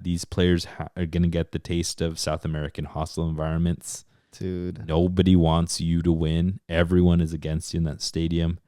these players are going to get the taste of South American hostile environments. Dude. Nobody wants you to win. Everyone is against you in that stadium.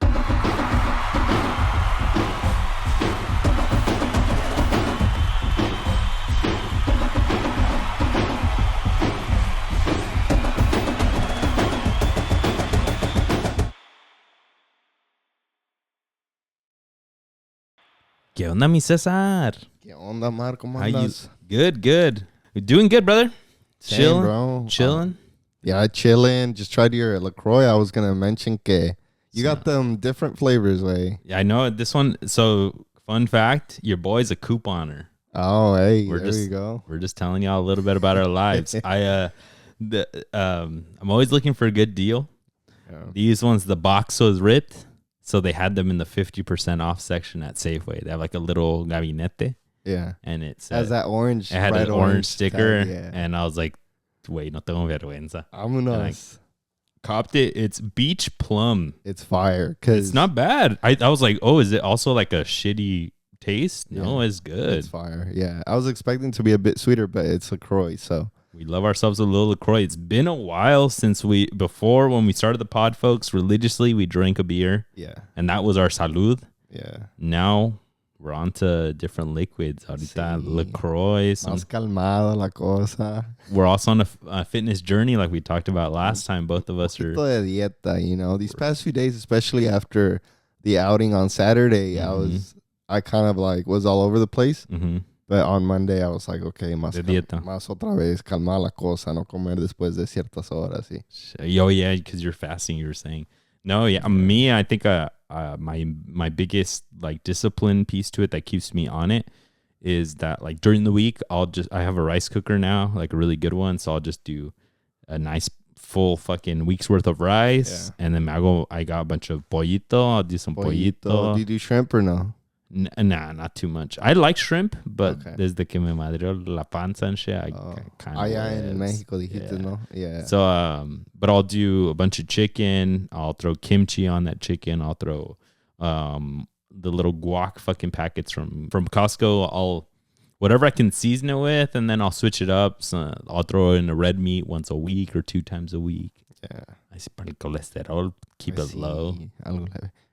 ¿Qué onda, mi Cesar? ¿Qué onda, Mar? ¿Cómo How you? andas? Good. You're doing good, brother. Same, Chilling, bro. chilling. Yeah, chilling. Just tried your LaCroix. I was gonna mention que you got them different flavors, way. Yeah, I know this one. So, fun fact: your boy's a couponer. Oh, hey, There you go. We're just telling y'all a little bit about our lives. I'm always looking for a good deal. Yeah. These ones, the box was ripped, so they had them in the 50% off section at Safeway. They have like a little gabinete. Yeah. And it has that orange. It had an orange sticker, tag, and I was like, "Wait, no tengo vergüenza." Vámonos. Copped it. It's beach plum. It's fire. Cause it's not bad. I was like, "Oh, is it also like a shitty taste?" No, it's good. It's fire. Yeah, I was expecting to be a bit sweeter, but it's LaCroix, so. We love ourselves a little LaCroix. It's been a while since before when we started the pod, folks, religiously, we drank a beer. Yeah. And that was our salud. Yeah. Now we're on to different liquids. Ahorita LaCroix. Más calmado la cosa. We're also on a fitness journey like we talked about last time. Both of us are. De dieta, you know. These past few days, especially after the outing on Saturday, I kind of like was all over the place. Mm-hmm. But on Monday, I was like, okay, más otra vez, calmar la cosa, no comer después de ciertas horas. Oh, yeah, because you're fasting, you were saying. No, yeah, me, I think my biggest like discipline piece to it that keeps me on it is that like during the week, I have a rice cooker now, like a really good one. So I'll just do a nice full fucking week's worth of rice. Yeah. And then I got a bunch of pollito. I'll do some pollito. Do you do shrimp or no? Nah, not too much. I like shrimp, but desde que me madrió la panza and shit, I kind of. Allá en Mexico dijiste, no? Yeah. So, but I'll do a bunch of chicken. I'll throw kimchi on that chicken. I'll throw the little guac fucking packets from Costco. Whatever I can season it with, and then I'll switch it up. So I'll throw in a red meat once a week or 2 times a week. Yeah. I see para el colesterol, keep it low.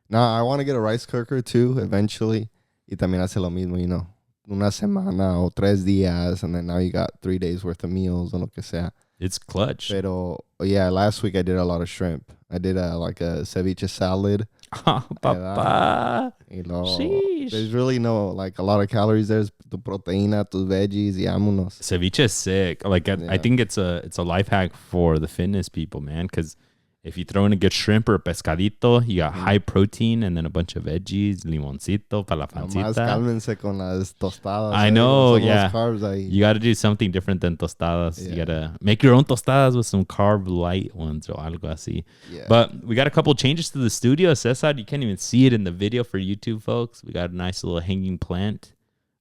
No, I want to get a rice cooker too eventually. Y también hace lo mismo, you know. Una semana o 3 días, and then now you got 3 days worth of meals o lo que sea. It's clutch. Pero, yeah, last week I did a lot of shrimp. I did like a ceviche salad. Oh, papa. There's really no, like, a lot of calories. There's tu proteína, tus veggies, y vámonos. Ceviche is sick. Like, I think it's a life hack for the fitness people, man, because if you throw in a good shrimp or a pescadito, you got high protein and then a bunch of veggies, limoncito para la pancita. Nomás cálmense con las tostadas. I know, yeah. Carbs ahí. You got to do something different than tostadas. Yeah. You got to make your own tostadas with some carb light ones or algo así. Yeah. But we got a couple changes to the studio. Cesar, you can't even see it in the video for YouTube, folks. We got a nice little hanging plant.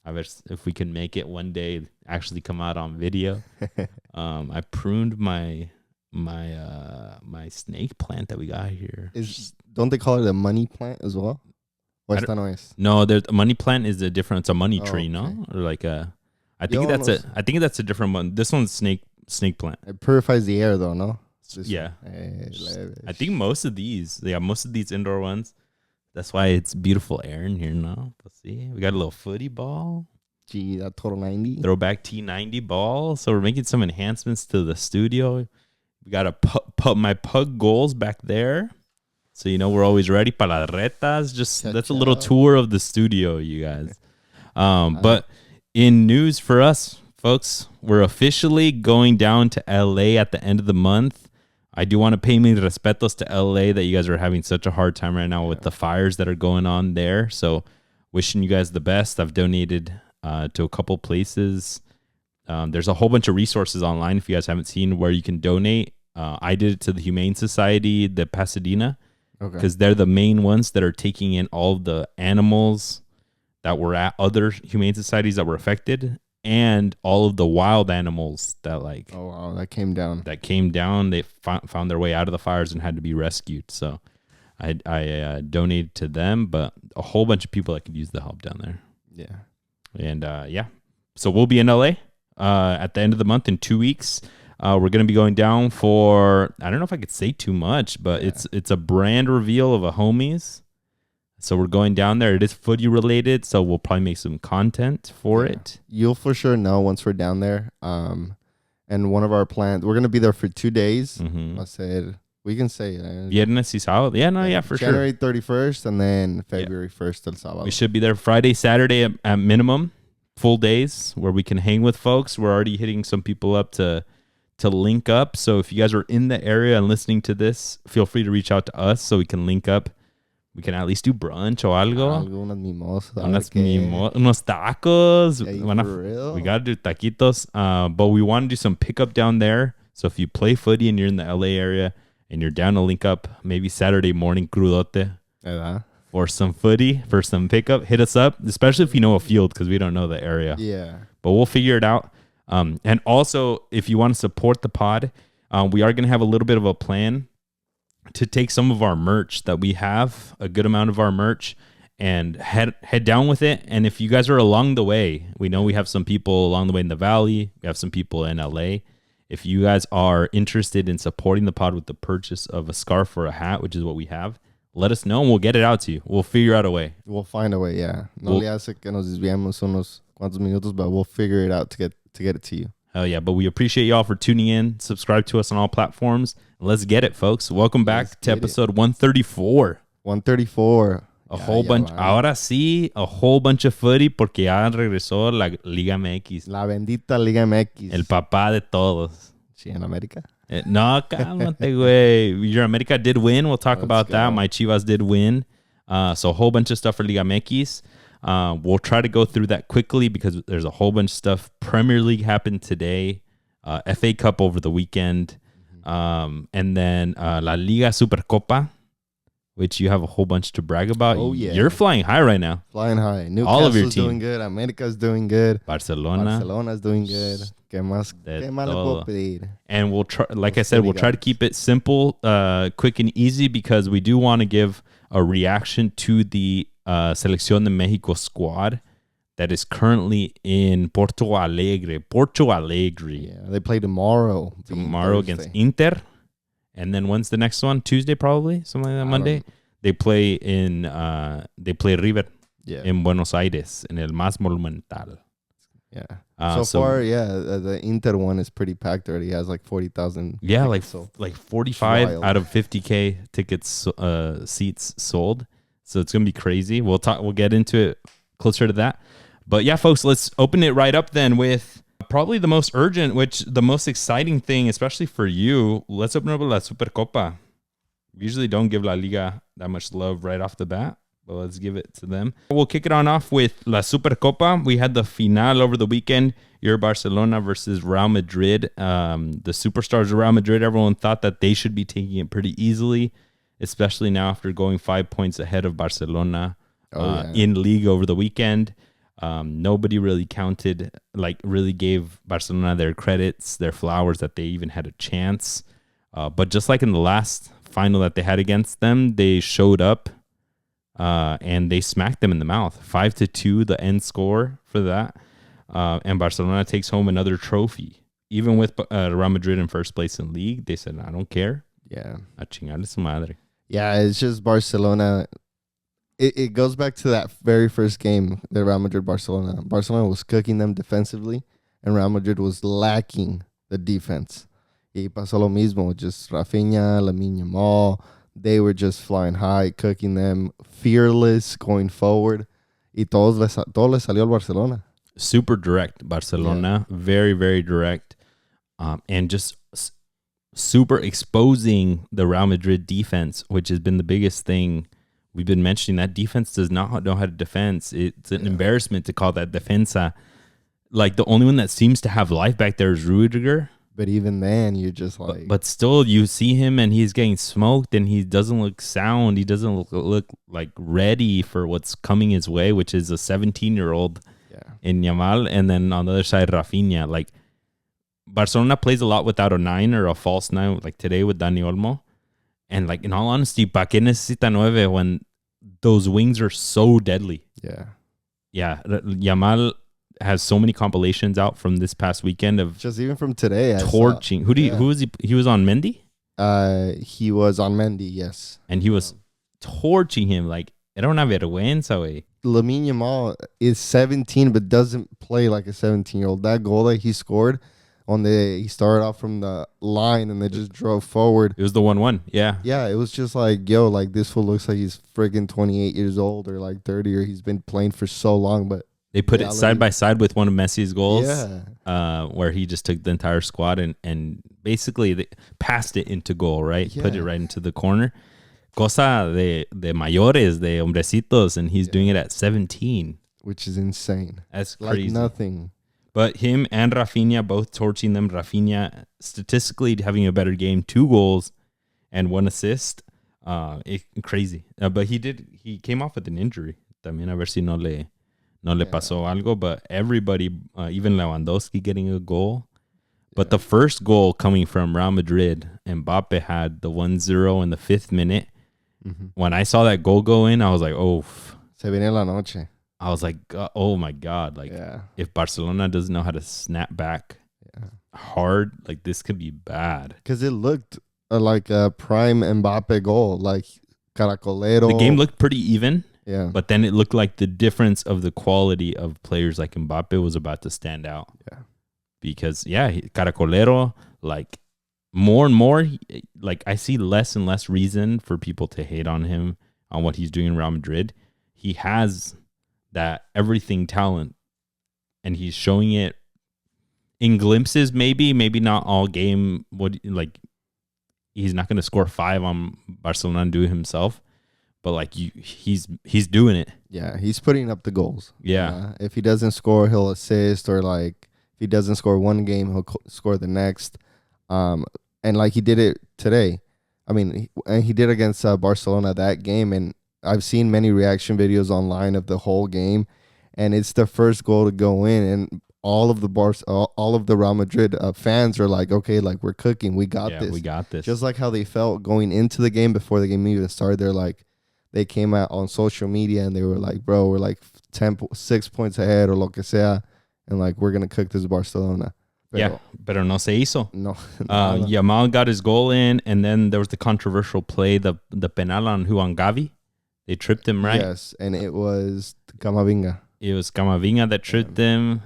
I bet if we can make it one day actually come out on video. I pruned my snake plant that we got here. Don't they call it a money plant as well? No, the money plant is it's a money tree, no? Or like I think that's a different one. This one's snake plant. It purifies the air though, no? Yeah. I think most of these indoor ones, that's why it's beautiful air in here now. Let's see. We got a little footy ball. Gee, that total 90. Throwback T90 ball. So we're making some enhancements to the studio. We got my pug goals back there. So, you know, we're always ready para las retas. That's a little tour of the studio, you guys. But in news for us, folks, we're officially going down to LA at the end of the month. I do want to pay mis respetos to LA that you guys are having such a hard time right now with the fires that are going on there. So wishing you guys the best. I've donated to a couple places. There's a whole bunch of resources online if you guys haven't seen where you can donate. I did it to the Humane Society, the Pasadena, because they're the main ones that are taking in all of the animals that were at other Humane Societies that were affected, and all of the wild animals that that came down. They found their way out of the fires and had to be rescued. So I donated to them, but a whole bunch of people that could use the help down there. Yeah. And So we'll be in LA at the end of the month in 2 weeks. We're going to be going down for, I don't know if I could say too much, but it's a brand reveal of a homies. So we're going down there. It is footy related, so we'll probably make some content for it. You'll for sure know once we're down there. And one of our plans, we're going to be there for 2 days. Mm-hmm. I said, we can say it. Viernes y sábado. Yeah, for January sure. 31st and then February 1st el sábado. We should be there Friday, Saturday at minimum, full days where we can hang with folks. We're already hitting some people up to link up. So if you guys are in the area and listening to this, feel free to reach out to us so we can link up. We can at least do brunch o algo. Unas mimosas. Unos tacos. Yeah, for real? We got to do taquitos. But we want to do some pickup down there. So if you play footy and you're in the LA area and you're down to link up, maybe Saturday morning, crudote, for some footy, for some pickup, hit us up, especially if you know a field because we don't know the area. Yeah. But we'll figure it out. And also, if you want to support the pod, we are going to have a little bit of a plan to take some of our merch that we have, a good amount of our merch, and head down with it. And if you guys are along the way, we know we have some people along the way in the valley. We have some people in LA. If you guys are interested in supporting the pod with the purchase of a scarf or a hat, which is what we have, let us know and we'll get it out to you. We'll figure out a way. We'll find a way, yeah. No le hace que nos desviemos unos cuantos minutos, but we'll figure it out to get it to you. Hell yeah. But we appreciate y'all for tuning in. Subscribe to us on all platforms. Let's get it, folks. Welcome back to episode 134. 134. A whole bunch. Ahora sí, a whole bunch of footy porque ya regresó la Liga MX. La bendita Liga MX. El papá de todos. Sí, en América. No, cálmate, güey. Your America did win. We'll talk about that. My Chivas did win. So a whole bunch of stuff for Liga MX. We'll try to go through that quickly because there's a whole bunch of stuff. Premier League happened today. FA Cup over the weekend. And then La Liga Supercopa, which you have a whole bunch to brag about. Oh, yeah. You're flying high right now. Flying high. All of your Newcastle's team. doing good. America's doing good. Barcelona's doing good. ¿Qué más le puedo pedir? And we'll try, like I said, we'll try to keep it simple, quick and easy because we do want to give a reaction to the Selección de México squad that is currently in Porto Alegre. Yeah, they play tomorrow. Tomorrow against Inter. And then when's the next one? Tuesday probably? Something like that, Monday? They play River in Buenos Aires, in el más monumental. Yeah. So far, the Inter one is pretty packed already. It has like 40,000. Yeah, like 45 out of 50K tickets, seats sold. So it's going to be crazy. We'll get into it closer to that. But yeah, folks, let's open it right up then with probably the most urgent, the most exciting thing, especially for you. Let's open up with La Supercopa. We usually don't give La Liga that much love right off the bat, but let's give it to them. We'll kick it off with La Supercopa. We had the final over the weekend. Your Barcelona versus Real Madrid. The superstars of Real Madrid, everyone thought that they should be taking it pretty easily, especially now after going 5 points ahead of Barcelona in league over the weekend. Nobody really really gave Barcelona their credits, their flowers, that they even had a chance. But just like in the last final that they had against them, they showed up and they smacked them in the mouth. 5-2, the end score for that. And Barcelona takes home another trophy. Even with Real Madrid in first place in league, they said, I don't care. Yeah. A chingarle su madre. Yeah, it's just Barcelona. It goes back to that very first game, the Real Madrid-Barcelona. Barcelona was cooking them defensively, and Real Madrid was lacking the defense. Y pasó lo mismo, just Rafinha, Lamine Yamal. They were just flying high, cooking them, fearless, going forward. Y todo le salió al Barcelona. Super direct, Barcelona. Yeah. Very, very direct. And just super exposing the Real Madrid defense, which has been the biggest thing. We've been mentioning that defense does not know how to defend. It's an embarrassment to call that defensa. Like, the only one that seems to have life back there is Rudiger. But even then, you're just like... But still, you see him and he's getting smoked and he doesn't look sound. He doesn't look like ready for what's coming his way, which is a 17-year-old in Yamal. And then on the other side, Rafinha. Like, Barcelona plays a lot without a 9 or a false 9, like today with Dani Olmo. And like, in all honesty, ¿pa qué necesita 9 when those wings are so deadly? Yeah. Yeah. Yamal has so many compilations out from this past weekend of just even from today. Torching. Who was he? He was on Mendy? He was on Mendy, yes. And he was torching him like, era una vergüenza, güey. Lamine Yamal is 17, but doesn't play like a 17-year-old. That goal that he scored he started off from the line and they just drove forward. It was the 1-1, yeah. Yeah, it was just like, yo, like this fool looks like he's friggin' 28 years old or like 30, or he's been playing for so long. But they put it side by side with one of Messi's goals, yeah, where he just took the entire squad and basically they passed it into goal, right? Yeah. Put it right into the corner. Cosa de mayores, de hombrecitos, and he's doing it at 17. Which is insane. That's crazy. Like nothing. But him and Rafinha both torching them. Rafinha statistically having a better game, 2 goals and 1 assist. Crazy. But he came off with an injury. También a ver si no le pasó algo. But everybody, even Lewandowski getting a goal. But the first goal coming from Real Madrid, Mbappe had the 1-0 in the 5th minute. Mm-hmm. When I saw that goal go in, I was like, oh. Se viene la noche. I was like, oh my God. Like, if Barcelona doesn't know how to snap back hard, like this could be bad. Because it looked like a prime Mbappe goal, like Caracolero. The game looked pretty even. Yeah. But then it looked like the difference of the quality of players like Mbappe was about to stand out. Yeah. Because, Caracolero, like, more and more, like, I see less and less reason for people to hate on him, on what he's doing in Real Madrid. He has that everything talent, and he's showing it in glimpses, maybe not all game. He's not going to score 5 on Barcelona and do it himself, but like he's doing it. Yeah, he's putting up the goals. Yeah. If he doesn't score, he'll assist, or like if he doesn't score one game, he'll score the next. And like he did it today. I mean, and he did against Barcelona that game, and I've seen many reaction videos online of the whole game, and it's the first goal to go in, and all of the Real Madrid fans are like, okay, like we're cooking, we got this. We got this. Just like how they felt going into the game before the game even started. They're like, they came out on social media and they were like, bro, we're like 6 points ahead or lo que sea, and like we're gonna cook this Barcelona. Pero no se hizo. No. Yamal got his goal in, and then there was the controversial play, the penal on Gavi. They tripped him, right? Yes, and it was Camavinga. It was Camavinga that tripped him.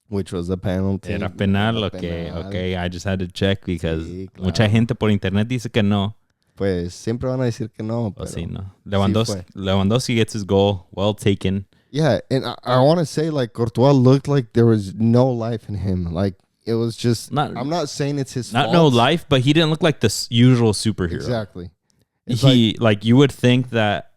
Which was a penalty. Era penal, okay. I just had to check because mucha gente por internet dice que no. Pues siempre van a decir que no. Pero sí, no. Lewandowski gets his goal, well taken. Yeah, and I want to say, like, Courtois looked like there was no life in him. Like, it was just, I'm not saying it's his fault. Not no life, but he didn't look like the usual superhero. Exactly. Like you would think that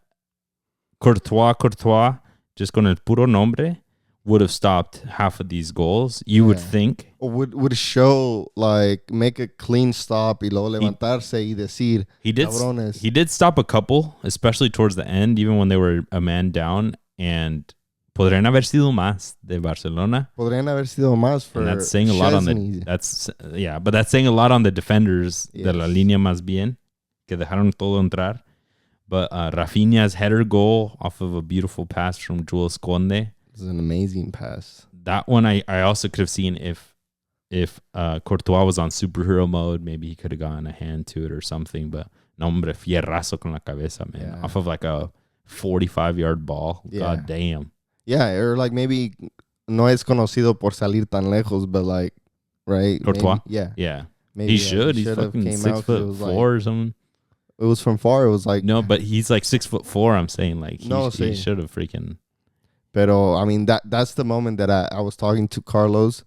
Courtois, just con el puro nombre, would have stopped half of these goals. You would think. Or would show, like, make a clean stop y luego levantarse y decir, cabrones. He did stop a couple, especially towards the end, even when they were a man down. And podrían haber sido más de Barcelona. Podrían haber sido más for and that's saying a lot on but that's saying a lot on the defenders de la línea más bien, que dejaron todo entrar. But Rafinha's header goal off of a beautiful pass from Jules Conde. It was an amazing pass. That one I also could have seen if Courtois was on superhero mode. Maybe he could have gotten a hand to it or something. But no, hombre, fierrazo con la cabeza, man. Yeah. Off of like a 45-yard ball. Yeah. God damn. Yeah, or like maybe no es conocido por salir tan lejos, but like, right? Courtois? Maybe, yeah. Maybe he should. He's fucking 6'4" or something. It was from far. It was like... No, but he's like 6'4", I'm saying. Like, he should have freaking... Pero, I mean, that's the moment that I was talking to Carlos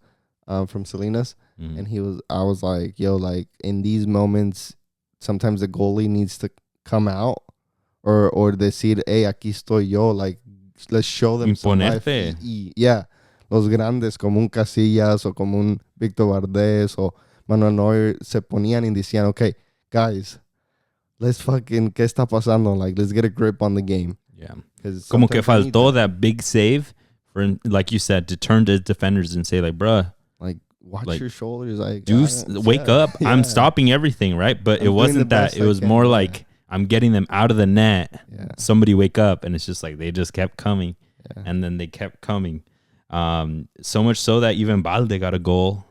from Salinas, and I was like, yo, like, in these moments, sometimes the goalie needs to come out or decir, hey, aquí estoy yo, like, let's show them some life. Los grandes como un Casillas o como un Víctor Valdés o Manuel Neuer se ponían y decían, okay, guys, let's fucking, ¿qué está pasando? Like, let's get a grip on the game. Yeah. Como que faltó that big save for, like you said, to turn to defenders and say, like, bruh, like, watch your shoulders. Like, wake up. Yeah. I'm stopping everything, right? But it wasn't that. It was more like, I'm getting them out of the net. Yeah. Somebody wake up. And it's just like, they just kept coming. Yeah. And then they kept coming. So much so that even Balde got a goal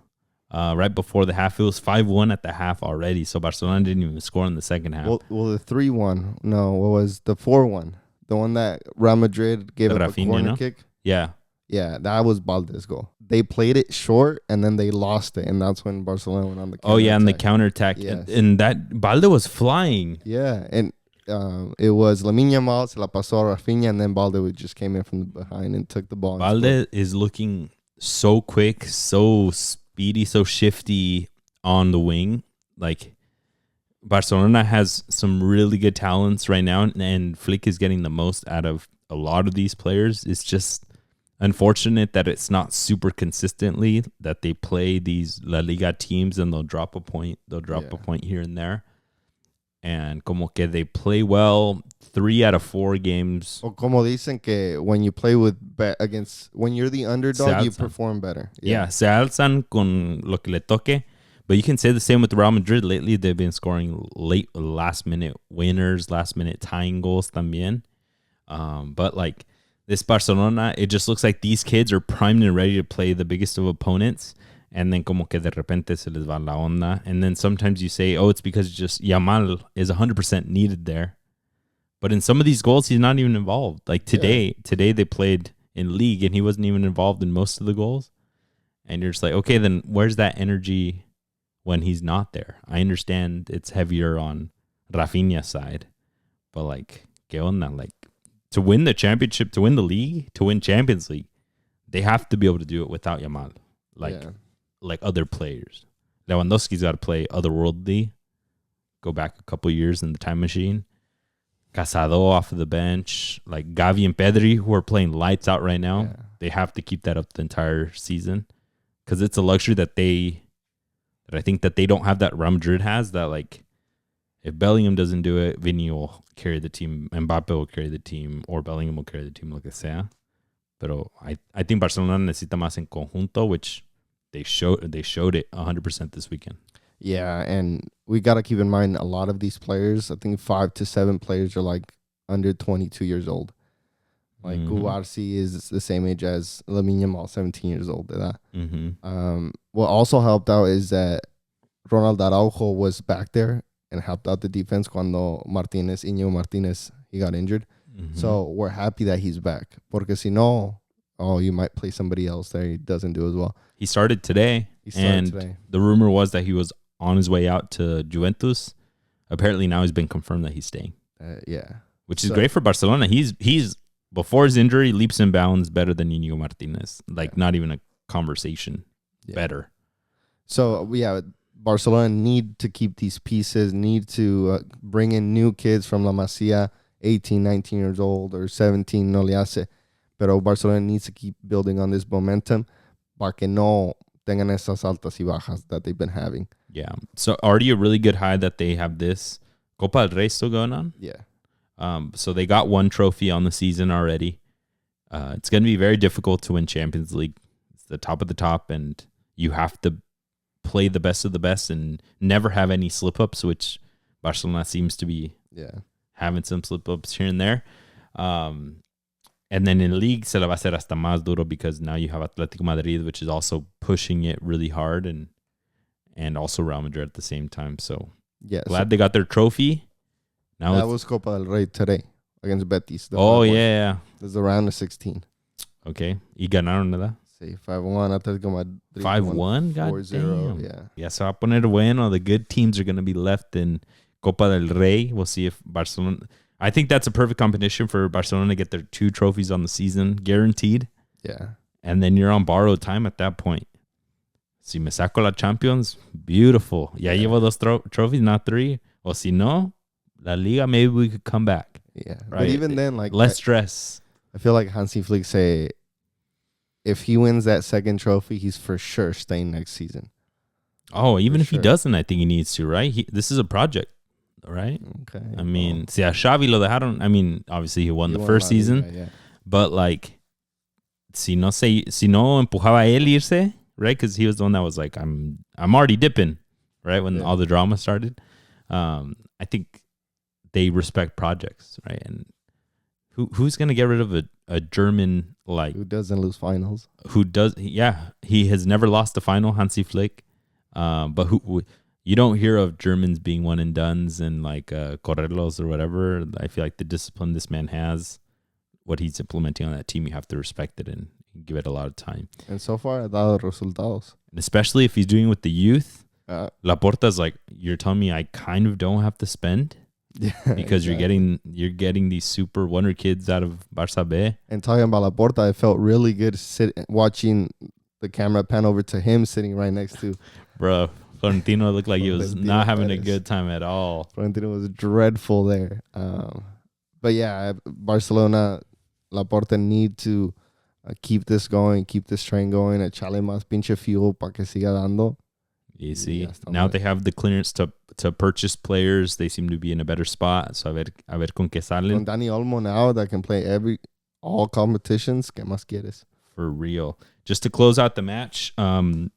right before the half. It was 5-1 at the half already. So Barcelona didn't even score in the second half. Well, the 3-1. No, what was the 4-1? The one that Real Madrid gave up Rafinha, a corner kick. Yeah. Yeah, that was Balde's goal. They played it short, and then they lost it, and that's when Barcelona went on the counter and the counterattack. Yes. And that Balde was flying. Yeah, and it was Lamine Yamal, se la pasó a Rafinha, and then Balde just came in from the behind and took the ball. Balde is looking so quick, so speedy, so shifty on the wing. Like, Barcelona has some really good talents right now, and Flick is getting the most out of a lot of these players. It's just unfortunate that it's not super consistently, that they play these La Liga teams and they'll drop a point. They'll drop a point here and there. And como que they play well 3 out of 4 games. O como dicen que when you play when you're the underdog, you perform better. Yeah, se alzan con lo que le toque. But you can say the same with Real Madrid. Lately, they've been scoring late, last-minute winners, last-minute tying goals también. But, like, this Barcelona, it just looks like these kids are primed and ready to play the biggest of opponents. And then como que de repente se les va la onda. And then sometimes you say, it's because just Yamal is 100% needed there. But in some of these goals, he's not even involved. Like today they played in league and he wasn't even involved in most of the goals. And you're just like, okay, then where's that energy when he's not there? I understand it's heavier on Rafinha's side. But like, ¿qué onda? Like, to win the championship, to win the league, to win Champions League, they have to be able to do it without Yamal. Like other players. Lewandowski's got to play otherworldly. Go back a couple years in the time machine. Casado off of the bench. Like Gavi and Pedri, who are playing lights out right now. Yeah. They have to keep that up the entire season. Because it's a luxury that I think that they don't have, that Real Madrid has. That like, if Bellingham doesn't do it, Vini will carry the team. Mbappe will carry the team. Or Bellingham will carry the team, lo que sea. Pero I think Barcelona necesita más en conjunto, which they showed it 100% this weekend. Yeah, and we got to keep in mind a lot of these players, I think 5 to 7 players are like under 22 years old. Like Cubarsí is the same age as Lamine Yamal, 17 years old. What also helped out is that Ronald Araujo was back there and helped out the defense cuando Iñigo Martinez, he got injured. So we're happy that he's back. Porque si no, you might play somebody else there. He doesn't do as well. He started today. The rumor was that he was on his way out to Juventus. Apparently now he's been confirmed that he's staying. Which is great for Barcelona. He's before his injury, leaps and bounds better than Iñigo Martinez. Like not even a conversation. Better. So Barcelona need to keep these pieces, need to bring in new kids from La Masia, 18, 19 years old or 17, no le hace. Pero Barcelona needs to keep building on this momentum para que no tengan esas altas y bajas that they've been having. Yeah. So already a really good high that they have this Copa del Rey still going on. Yeah. So they got 1 trophy on the season already. It's going to be very difficult to win Champions League. It's the top of the top, and you have to play the best of the best and never have any slip-ups, which Barcelona seems to be having some slip-ups here and there. And then in league, se la va a hacer hasta más duro because now you have Atletico Madrid, which is also pushing it really hard, and also Real Madrid at the same time. So glad they got their trophy. Now that was Copa del Rey today against Betis. Yeah. This is the round of 16. Okay. Y ganaron, ¿verdad? Sí, 5-1. Atletico Madrid 5-1? God 4-0. damn. Yeah, so a poner bueno. The good teams are going to be left in Copa del Rey. We'll see if Barcelona... I think that's a perfect competition for Barcelona to get their 2 trophies on the season, guaranteed. Yeah. And then you're on borrowed time at that point. Si me saco la Champions, beautiful. Ya llevo 2 trophies, not 3. O si no, La Liga, maybe we could come back. Yeah. Right? But even then, like... less stress. I feel like Hansi Flick say, if he wins that 2nd trophy, he's for sure staying next season. Oh, even if he doesn't, I think he needs to, right? This is a project. Right? Okay. I mean, si a Xavi lo dejaron, I mean, obviously he won the first season, but like, si no empujaba a él irse, right? Because he was the one that was like, I'm already dipping, right? When all the drama started. I think they respect projects, right? And who's gonna get rid of a German like who doesn't lose finals. He has never lost a final, Hansi Flick. But you don't hear of Germans being one and dones and like correrlos or whatever. I feel like the discipline this man has, what he's implementing on that team, you have to respect it and give it a lot of time. And so far, ha dado resultados. And especially if he's doing it with the youth. Laporta's like, you're telling me I kind of don't have to spend because exactly. you're getting these super wonder kids out of Barça B. And talking about Laporta, it felt really good watching the camera pan over to him sitting right next to. Bro, Florentino looked like he was not having a good time at all. Florentino was dreadful there. But yeah, Barcelona, Laporta need to keep this going, keep this train going, echarle más pinche fuel para que siga dando. You see, now they have the clearance to purchase players. They seem to be in a better spot. So a ver con qué salen. Con Dani Olmo now that can play all competitions. ¿Qué más quieres? For real. Just to close out the match, Real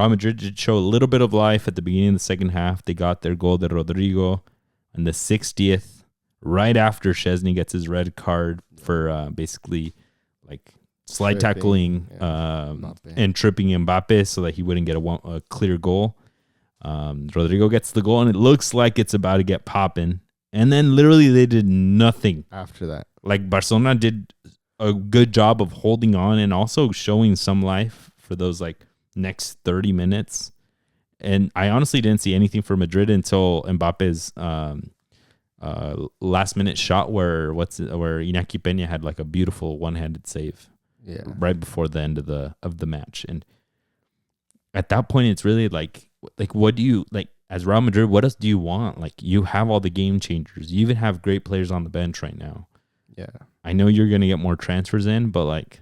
Madrid did show a little bit of life at the beginning of the second half. They got their goal to Rodrigo in the 60th, right after Szczesny gets his red card for basically like slide tackling and tripping Mbappe so that he wouldn't get a clear goal. Rodrigo gets the goal, and it looks like it's about to get popping. And then literally they did nothing after that. Like Barcelona did a good job of holding on and also showing some life for those like next 30 minutes. And I honestly didn't see anything for Madrid until Mbappe's last minute shot where Iñaki Peña had like a beautiful one-handed save. Yeah. Right before the end of the match. And at that point it's really like what do you like as Real Madrid, what else do you want? Like you have all the game changers. You even have great players on the bench right now. Yeah. I know you're going to get more transfers in, but like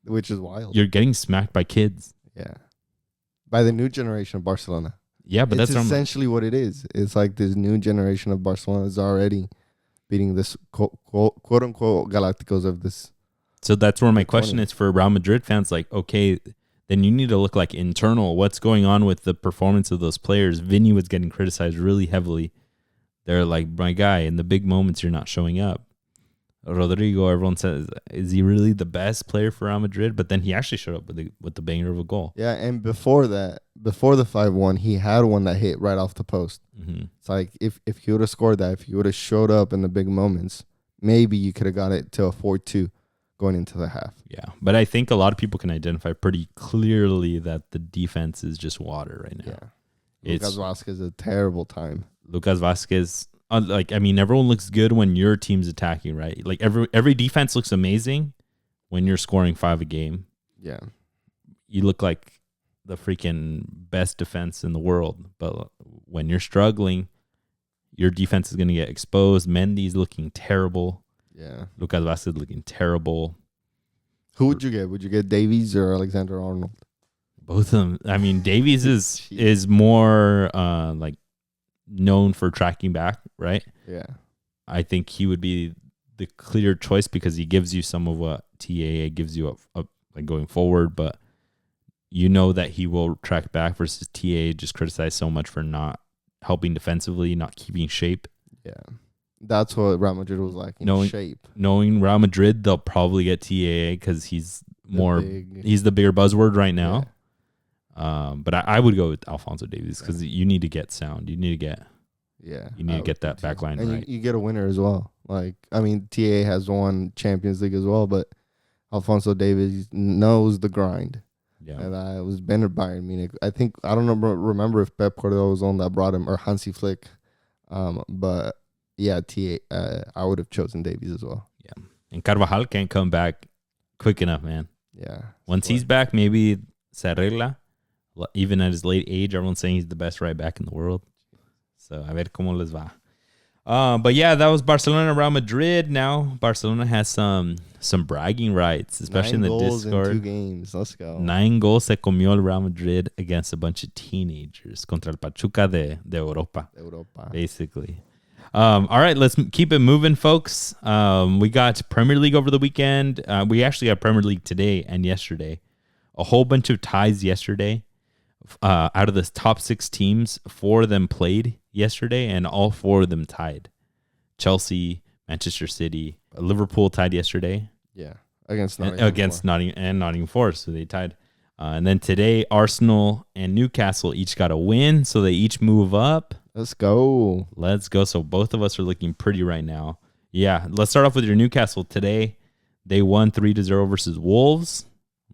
which is wild. You're getting smacked by kids. Yeah. By the new generation of Barcelona. Yeah, but that's essentially what it is. It's like this new generation of Barcelona is already beating this quote unquote Galacticos of this. So that's where my question is for Real Madrid fans. Like, okay, then you need to look like internal. What's going on with the performance of those players? Vinny was getting criticized really heavily. They're like, my guy, in the big moments, you're not showing up. Rodrigo, everyone says, is he really the best player for Real Madrid? But then he actually showed up with the banger of a goal. Yeah, and before the 5-1, he had one that hit right off the post. Mm-hmm. It's like if he would have scored that, if he would have showed up in the big moments, maybe you could have got it to a 4-2. Going into the half. Yeah, but I think a lot of people can identify pretty clearly that the defense is just water right now. Yeah. Lucas Vázquez a terrible time. Lucas Vázquez, everyone looks good when your team's attacking, right? Like every defense looks amazing when you're scoring 5 a game. Yeah. You look like the freaking best defense in the world. But when you're struggling, your defense is going to get exposed. Mendy's looking terrible. Yeah. Lucas Vázquez looking terrible. Who would you get? Would you get Davies or Alexander-Arnold? Both of them. I mean, Davies is more like known for tracking back, right? Yeah. I think he would be the clear choice because he gives you some of what TAA gives you up like going forward, but you know that he will track back versus TAA just criticized so much for not helping defensively, not keeping shape. Yeah. That's what Real Madrid was like in shape. Knowing Real Madrid, they'll probably get TAA because he's the bigger buzzword right now. Yeah. But I would go with Alphonso Davies because you need to get sound. You need to get that back line and right. You get a winner as well. Like TAA has won Champions League as well, but Alphonso Davies knows the grind. Yeah, and it was Bayern Munich. I don't remember if Pep Guardiola was on that brought him or Hansi Flick, but. Yeah, I would have chosen Davies as well. Yeah. And Carvajal can't come back quick enough, man. Yeah. Once he's back, maybe se arregla. Even at his late age, everyone's saying he's the best right back in the world. So, a ver cómo les va. But yeah, that was Barcelona Real Madrid. Now, Barcelona has some bragging rights, especially in the Discord. 9 goals in 2 games. Let's go. 9 goals se comió el Real Madrid against a bunch of teenagers contra el Pachuca de Europa. Basically. All right, let's keep it moving, folks. We got Premier League over the weekend. We actually got Premier League today and yesterday. A whole bunch of ties yesterday. Out of the top 6 teams, 4 of them played yesterday, and all 4 of them tied. Chelsea, Manchester City, Liverpool tied yesterday. Yeah, against Nottingham Forest, so they tied. And then today, Arsenal and Newcastle each got a win, so they each move up. Let's go. So both of us are looking pretty right now. Yeah, let's start off with your Newcastle today. They won 3-0 versus Wolves.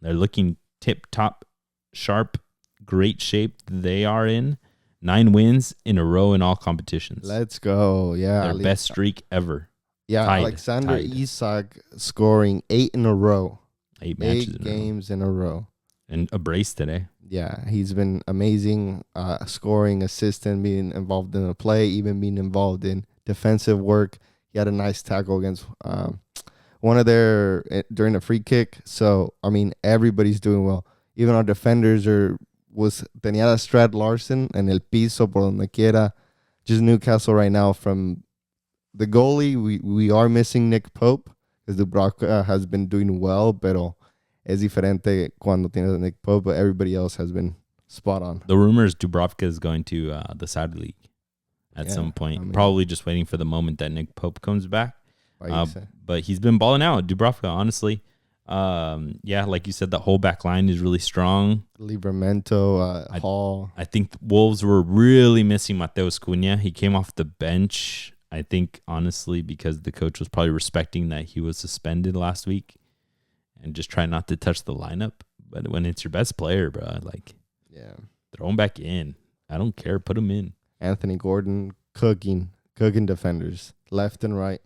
They're looking tip-top, sharp, great shape they are in. 9 wins in a row in all competitions. Let's go. Yeah. Their best streak ever. Yeah, Alexander Isak scoring 8 in a row. 8 matches 8 games in a row. And a brace today. Yeah, he's been amazing, scoring, assisting, being involved in the play, even being involved in defensive work. He had a nice tackle against one of their during a free kick. So, I mean, everybody's doing well. Even our defenders tenía a Strad Larson en el piso por donde quiera. Just Newcastle right now from the goalie. We are missing Nick Pope because Dubravka has been doing well, pero es diferente cuando tienes a Nick Pope, but everybody else has been spot on. The rumor is Dubravka is going to the Saudi League at some point. Probably just waiting for the moment that Nick Pope comes back. But he's been balling out. Dubravka, honestly. Yeah, like you said, the whole back line is really strong. Livramento, Hall. I think Wolves were really missing Mateus Cunha. He came off the bench, I think, honestly, because the coach was probably respecting that he was suspended last week and just trying not to touch the lineup. But when it's your best player, bro, throw him back in. I don't care. Put him in. Anthony Gordon cooking defenders left and right.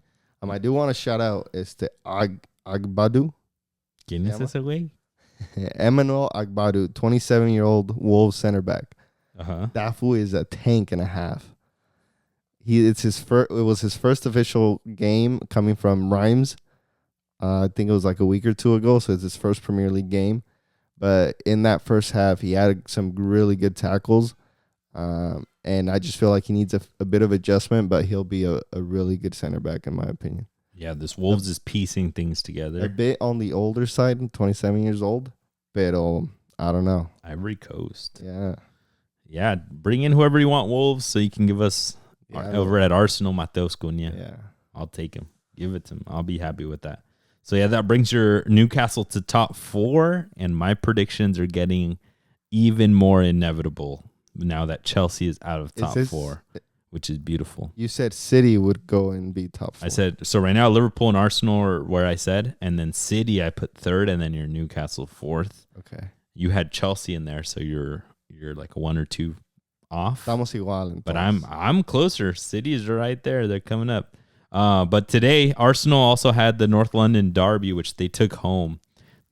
I do want to shout out Agbadu. ¿Quién es ese güey? Emmanuel Agbadu, 27-year-old Wolves center back. That fool is a tank and a half. It was his first official game coming from Reims. I think it was like a week or two ago, so it's his first Premier League game. But in that first half, he had some really good tackles. And I just feel like he needs a bit of adjustment, but he'll be a really good center back, in my opinion. Yeah, this Wolves is piecing things together. A bit on the older side, 27 years old. But I don't know. Ivory Coast. Yeah. Yeah, bring in whoever you want, Wolves, so you can give us over at Arsenal, Mateus Cunha. Yeah. I'll take him. Give it to him. I'll be happy with that. So, yeah, that brings your Newcastle to top 4, and my predictions are getting even more inevitable now that Chelsea is out of top 4, which is beautiful. You said City would go and be top 4. I said, so right now Liverpool and Arsenal are where I said, and then City I put 3rd, and then your Newcastle 4th. Okay. You had Chelsea in there, so you're like 1 or 2 off. Estamos igual. Entonces. But I'm closer. City is right there. They're coming up. But today, Arsenal also had the North London derby, which they took home.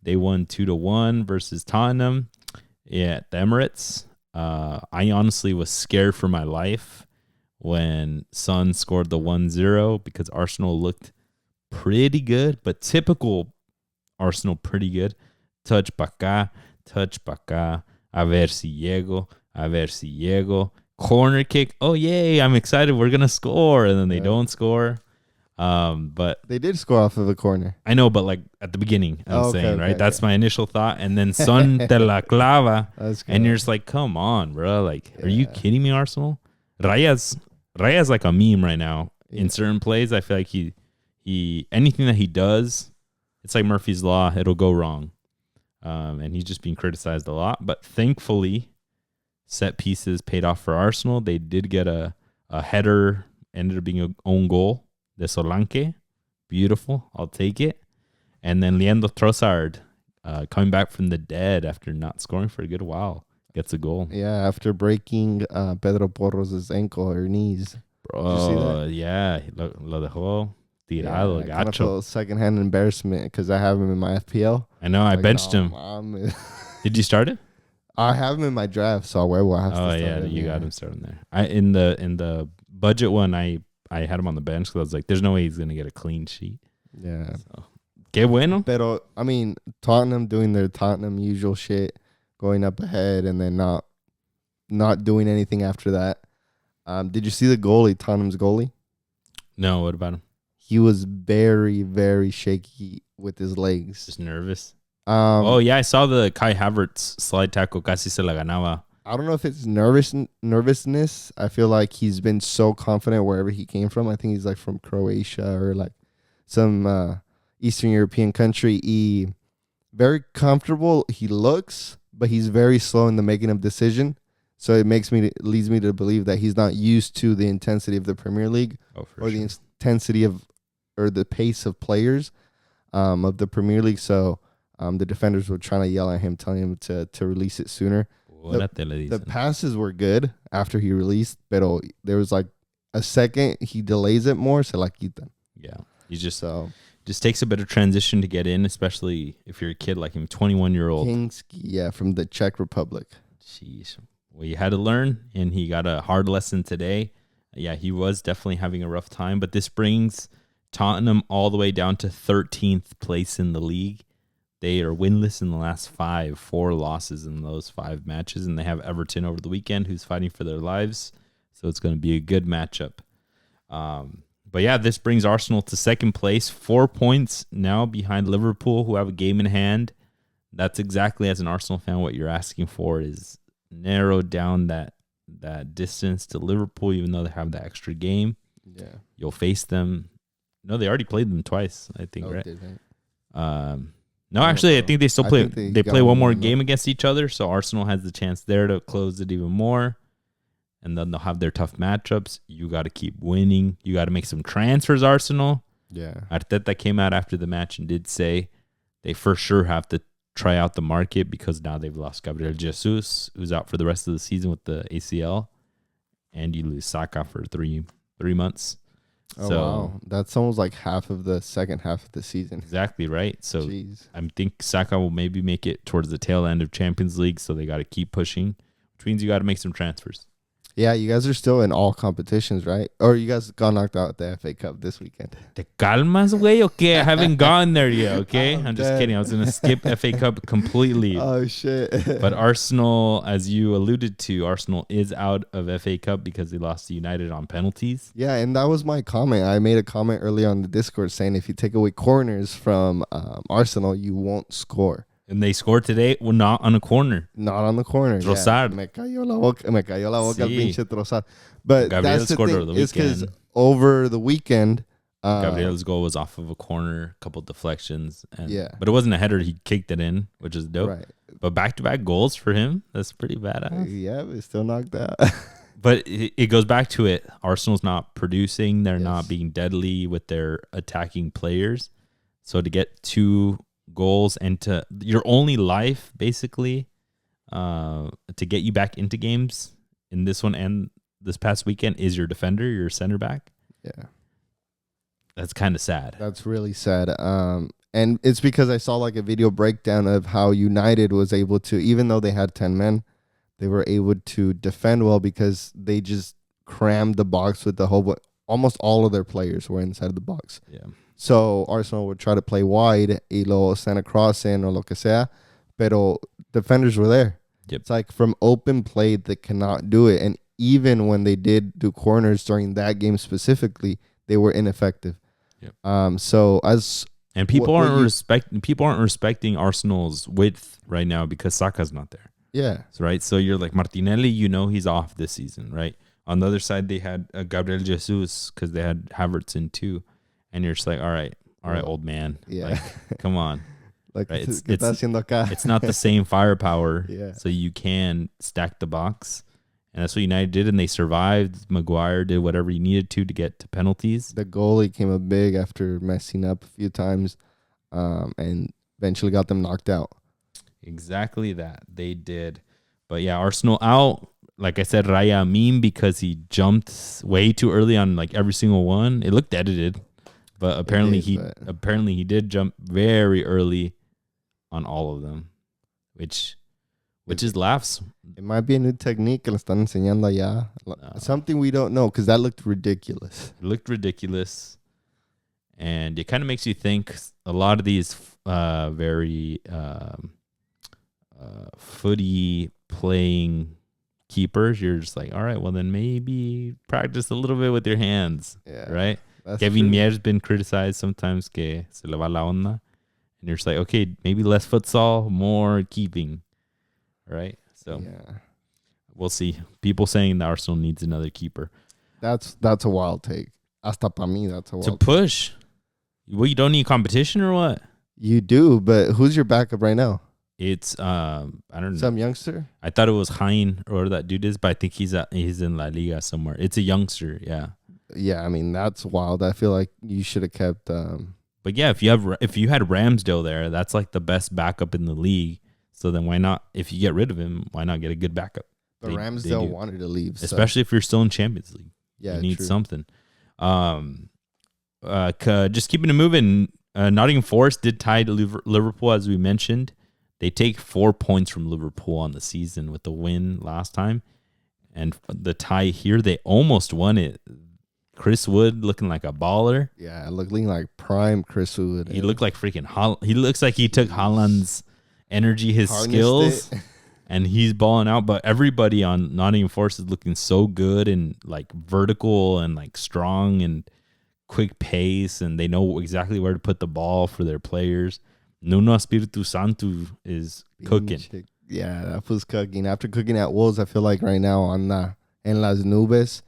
They won 2-1 versus Tottenham at the Emirates. I honestly was scared for my life when Son scored the 1-0 because Arsenal looked pretty good, but typical Arsenal pretty good. Touch pa' acá, a ver si llego. Corner kick, oh yay, I'm excited, we're going to score, and then they don't score. But they did score off of a corner. I know, but like at the beginning, I'm saying, right? That's my initial thought. And then Son te la clava. And you're just like, come on, bro. Like, are you kidding me, Arsenal? Raya's like a meme right now. In certain plays, I feel like he anything that he does, it's like Murphy's Law. It'll go wrong. And he's just being criticized a lot. But thankfully, set pieces paid off for Arsenal. They did get a header, ended up being an own goal. De Solanke, beautiful. I'll take it. And then Leandro Trossard, coming back from the dead after not scoring for a good while, gets a goal. Yeah, after breaking Pedro Porros' ankle or knees. Bro, did you see that? Yeah, lo dejó tirado, gacho. Kind of secondhand embarrassment because I have him in my FPL. I know, I benched him. Did you start it? I have him in my draft, so I will have to start him. You got him starting there. In the budget one, I had him on the bench because I was like, there's no way he's going to get a clean sheet. Yeah. So, qué bueno. Pero, I mean, Tottenham doing their Tottenham usual shit, going up ahead and then not doing anything after that. Did you see the goalie, Tottenham's goalie? No, what about him? He was very, very shaky with his legs. Just nervous? I saw the Kai Havertz slide tackle, casi se la ganaba. I don't know if it's nervousness. I feel like he's been so confident wherever he came from. I think he's like from Croatia or like some Eastern European country. Very comfortable. He looks, but he's very slow in the making of decision. So it leads me to believe that he's not used to the intensity of the Premier League the intensity or the pace of players of the Premier League. So the defenders were trying to yell at him, telling him to release it sooner. The passes were good after he released, but there was like a second he delays it more, se la quitan. Yeah, he just takes a bit of transition to get in, especially if you're a kid like him, 21-year-old. Kinsky, from the Czech Republic. Jeez. Well, you had to learn, and he got a hard lesson today. Yeah, he was definitely having a rough time, but this brings Tottenham all the way down to 13th place in the league. They are winless in the last 4 losses in those 5 matches, and they have Everton over the weekend who's fighting for their lives, so it's going to be a good matchup. But yeah, this brings Arsenal to 2nd place, 4 points now behind Liverpool, who have a game in hand. That's exactly, as an Arsenal fan, what you're asking for is narrow down that distance to Liverpool, even though they have the extra game. Yeah. You'll face them. No, they already played them twice, I think, right? Did they? No, actually, I think they still play. They play one more game up against each other, so Arsenal has the chance there to close it even more. And then they'll have their tough matchups. You got to keep winning. You got to make some transfers, Arsenal. Yeah. Arteta came out after the match and did say they for sure have to try out the market because now they've lost Gabriel Jesus, who's out for the rest of the season with the ACL, and you lose Saka for 3 months. Oh, wow. That's almost like half of the second half of the season. Exactly, right? So Jeez. I think Saka will maybe make it towards the tail end of Champions League, so they got to keep pushing, which means you got to make some transfers. Yeah, you guys are still in all competitions, right? Or you guys got knocked out at the FA Cup this weekend. Te calmas, güey? Okay, I haven't gone there yet, okay? I'm just kidding. I was going to skip FA Cup completely. Oh, shit. But Arsenal, as you alluded to, Arsenal is out of FA Cup because they lost to United on penalties. Yeah, and that was my comment. I made a comment earlier on the Discord saying if you take away corners from Arsenal, you won't score. And they scored today, well, not on a corner. Not on the corner. Trossard. Yeah. Me cayó la boca el pinche Trossard. But Gabriel that's the scored thing. over the It's because weekend. over the weekend, Gabriel's goal was off of a corner, a couple deflections. Yeah. But it wasn't a header. He kicked it in, which is dope. Right. But back-to-back goals for him, that's pretty badass. Yeah, but still knocked out. But it goes back to it. Arsenal's not producing. They're not being deadly with their attacking players. So to get 2 goals and to your only life, basically, to get you back into games in this one and this past weekend is your defender, your center back. Yeah. That's kind of sad. That's really sad. And it's because I saw like a video breakdown of how United was able to, even though they had 10 men, they were able to defend well because they just crammed the box with almost all of their players were inside of the box. Yeah. So Arsenal would try to play wide y lo send a cross in or lo que sea, pero defenders were there. Yep. It's like from open play they cannot do it. And even when they did do corners during that game specifically, they were ineffective. Yep. And people aren't respecting Arsenal's width right now because Saka's not there. Yeah. Right. So you're like Martinelli, he's off this season, right? On the other side, they had Gabriel Jesus because they had Havertz in too, and you're just like, all right, old man. Yeah. Like, come on. Like right? It's not the same firepower. Yeah. So you can stack the box. And that's what United did, and they survived. Maguire did whatever he needed to get to penalties. The goalie came up big after messing up a few times and eventually got them knocked out. Exactly that. They did. But yeah, Arsenal out. Like I said, Raya meme because he jumped way too early on like every single one. It looked edited, but apparently he did jump very early on all of them, which is laughs. It might be a new technique que le están enseñando allá. Something we don't know because that looked ridiculous. It looked ridiculous. And it kind of makes you think a lot of these very footy playing keepers, you're just like, all right, well then maybe practice a little bit with your hands. Yeah, right? That's Kevin true. Mier's been criticized sometimes que se le va la onda. And you're just like, okay, maybe less futsal, more keeping. Right? So we'll see. People saying that Arsenal needs another keeper. That's a wild take. Hasta para mí, that's a wild To push. Well, you don't need competition or what? You do, but who's your backup right now? It's I don't know. Some youngster? I thought it was Hein or that dude is, but I think he's in La Liga somewhere. It's a youngster, yeah. Yeah, I mean that's wild. I feel like you should have kept. But yeah, if you had Ramsdale there, that's like the best backup in the league. So then why not? If you get rid of him, why not get a good backup? But Ramsdale wanted to leave, especially if you're still in Champions League. Yeah, you need something. Just keeping it moving. Nottingham Forest did tie to Liverpool, as we mentioned. They take 4 points from Liverpool on the season with the win last time. And the tie here, they almost won it. Chris Wood looking like a baller. Yeah, looking like prime Chris Wood. He looked like freaking Haaland. He looks like he took Haaland's energy, his skills, and he's balling out. But everybody on Nottingham Forest is looking so good and like vertical and like strong and quick pace, and they know exactly where to put the ball for their players. Nuno Espiritu Santo is cooking. Yeah, that was cooking. After cooking at Wolves, I feel like right now on En Las Nubes,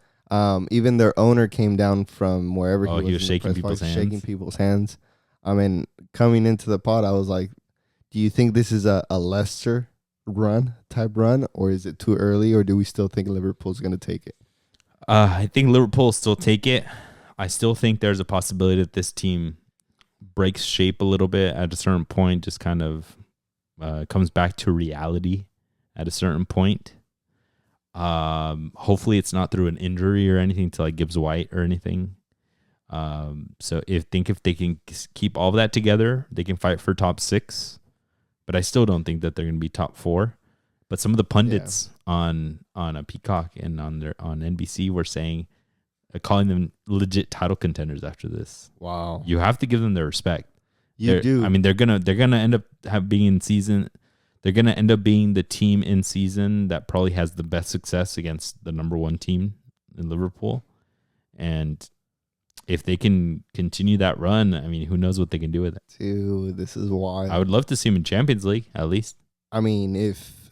even their owner came down from wherever he was shaking people's hands. I mean, coming into the pod, I was like, do you think this is a Leicester type run, or is it too early, or do we still think Liverpool's going to take it? I think Liverpool will still take it. I still think there's a possibility that this team breaks shape a little bit at a certain point, just kind of comes back to reality at a certain point. Hopefully it's not through an injury or anything to like Gibbs White or anything. So if they can keep all of that together, they can fight for top 6. But I still don't think that they're going to be top 4. But some of the pundits on a Peacock and on NBC were saying, calling them legit title contenders after this. Wow. You have to give them their respect. You do. I mean, they're gonna end up being in season. They're gonna end up being the team in season that probably has the best success against the number 1 team in Liverpool. And if they can continue that run, I mean, who knows what they can do with it? Dude, this is wild. I would love to see them in Champions League at least. I mean, if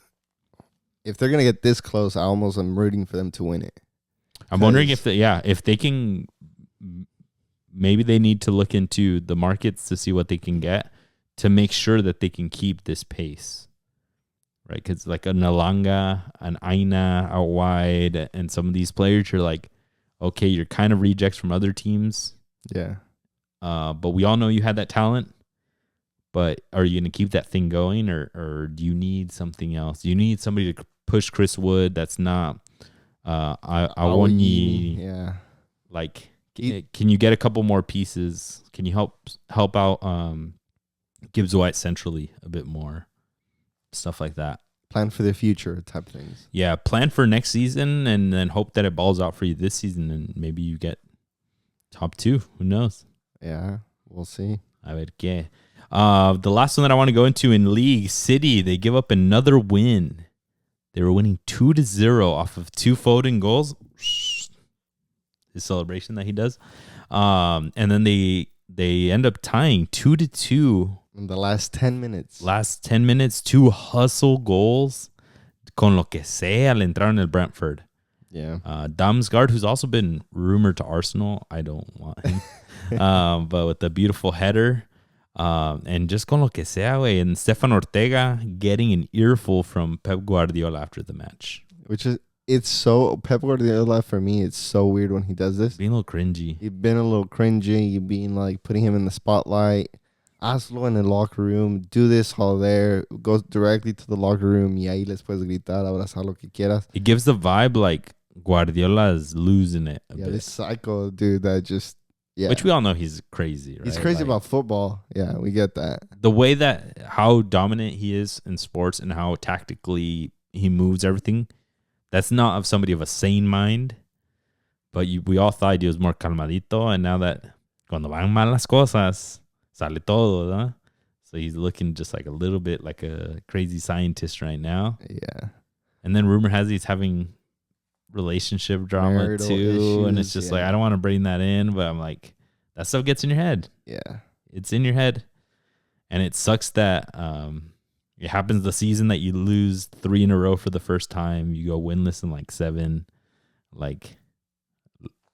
they're gonna get this close, I almost am rooting for them to win it. I'm wondering if they can. Maybe they need to look into the markets to see what they can get to make sure that they can keep this pace, right? Because like a Nalanga, an Aina out wide, and some of these players, you're like, okay, you're kind of rejects from other teams. Yeah. But we all know you had that talent. But are you going to keep that thing going, or do you need something else? Do you need somebody to push Chris Wood that's not Yeah. Like, can you get a couple more pieces? Can you help out Gibbs White centrally a bit more? Stuff like that. Plan for the future type things. Yeah, plan for next season and then hope that it balls out for you this season and maybe you get top 2. Who knows? Yeah, we'll see. A ver qué. The last one that I want to go into in League, City, they give up another win. They were winning 2-0 off of 2 Foden goals. His celebration that he does. And then they end up tying 2-2. In the last 10 minutes. 2 hustle goals. Con lo que sea le entraron el Brentford. Yeah. Damsgaard, who's also been rumored to Arsenal. I don't want him. But with the beautiful header. And just con lo que sea, güey. And Stefan Ortega getting an earful from Pep Guardiola after the match. It's so, Pep Guardiola for me, it's so weird when he does this. Being a little cringy. You've been a little cringy. You've been like putting him in the spotlight. Hazlo in the locker room. Do this all there. Go directly to the locker room. Y ahí les puedes gritar, abrazar lo que quieras. It gives the vibe like Guardiola is losing it a bit. This psycho dude that just, yeah. Which we all know he's crazy, right? He's crazy about football. Yeah, we get that. The way that, how dominant he is in sports and how tactically he moves everything, that's not of somebody of a sane mind. But we all thought he was more calmadito. And now that cuando van mal las cosas, sale todo, huh? So he's looking just like a little bit like a crazy scientist right now. Yeah. And then rumor has he's having relationship drama Marital too. issues, And it's just like, I don't want to bring that in, but I'm like, that stuff gets in your head. Yeah. It's in your head. And it sucks that it happens the season that you lose 3 in a row for the first time. You go winless in like 7. Like,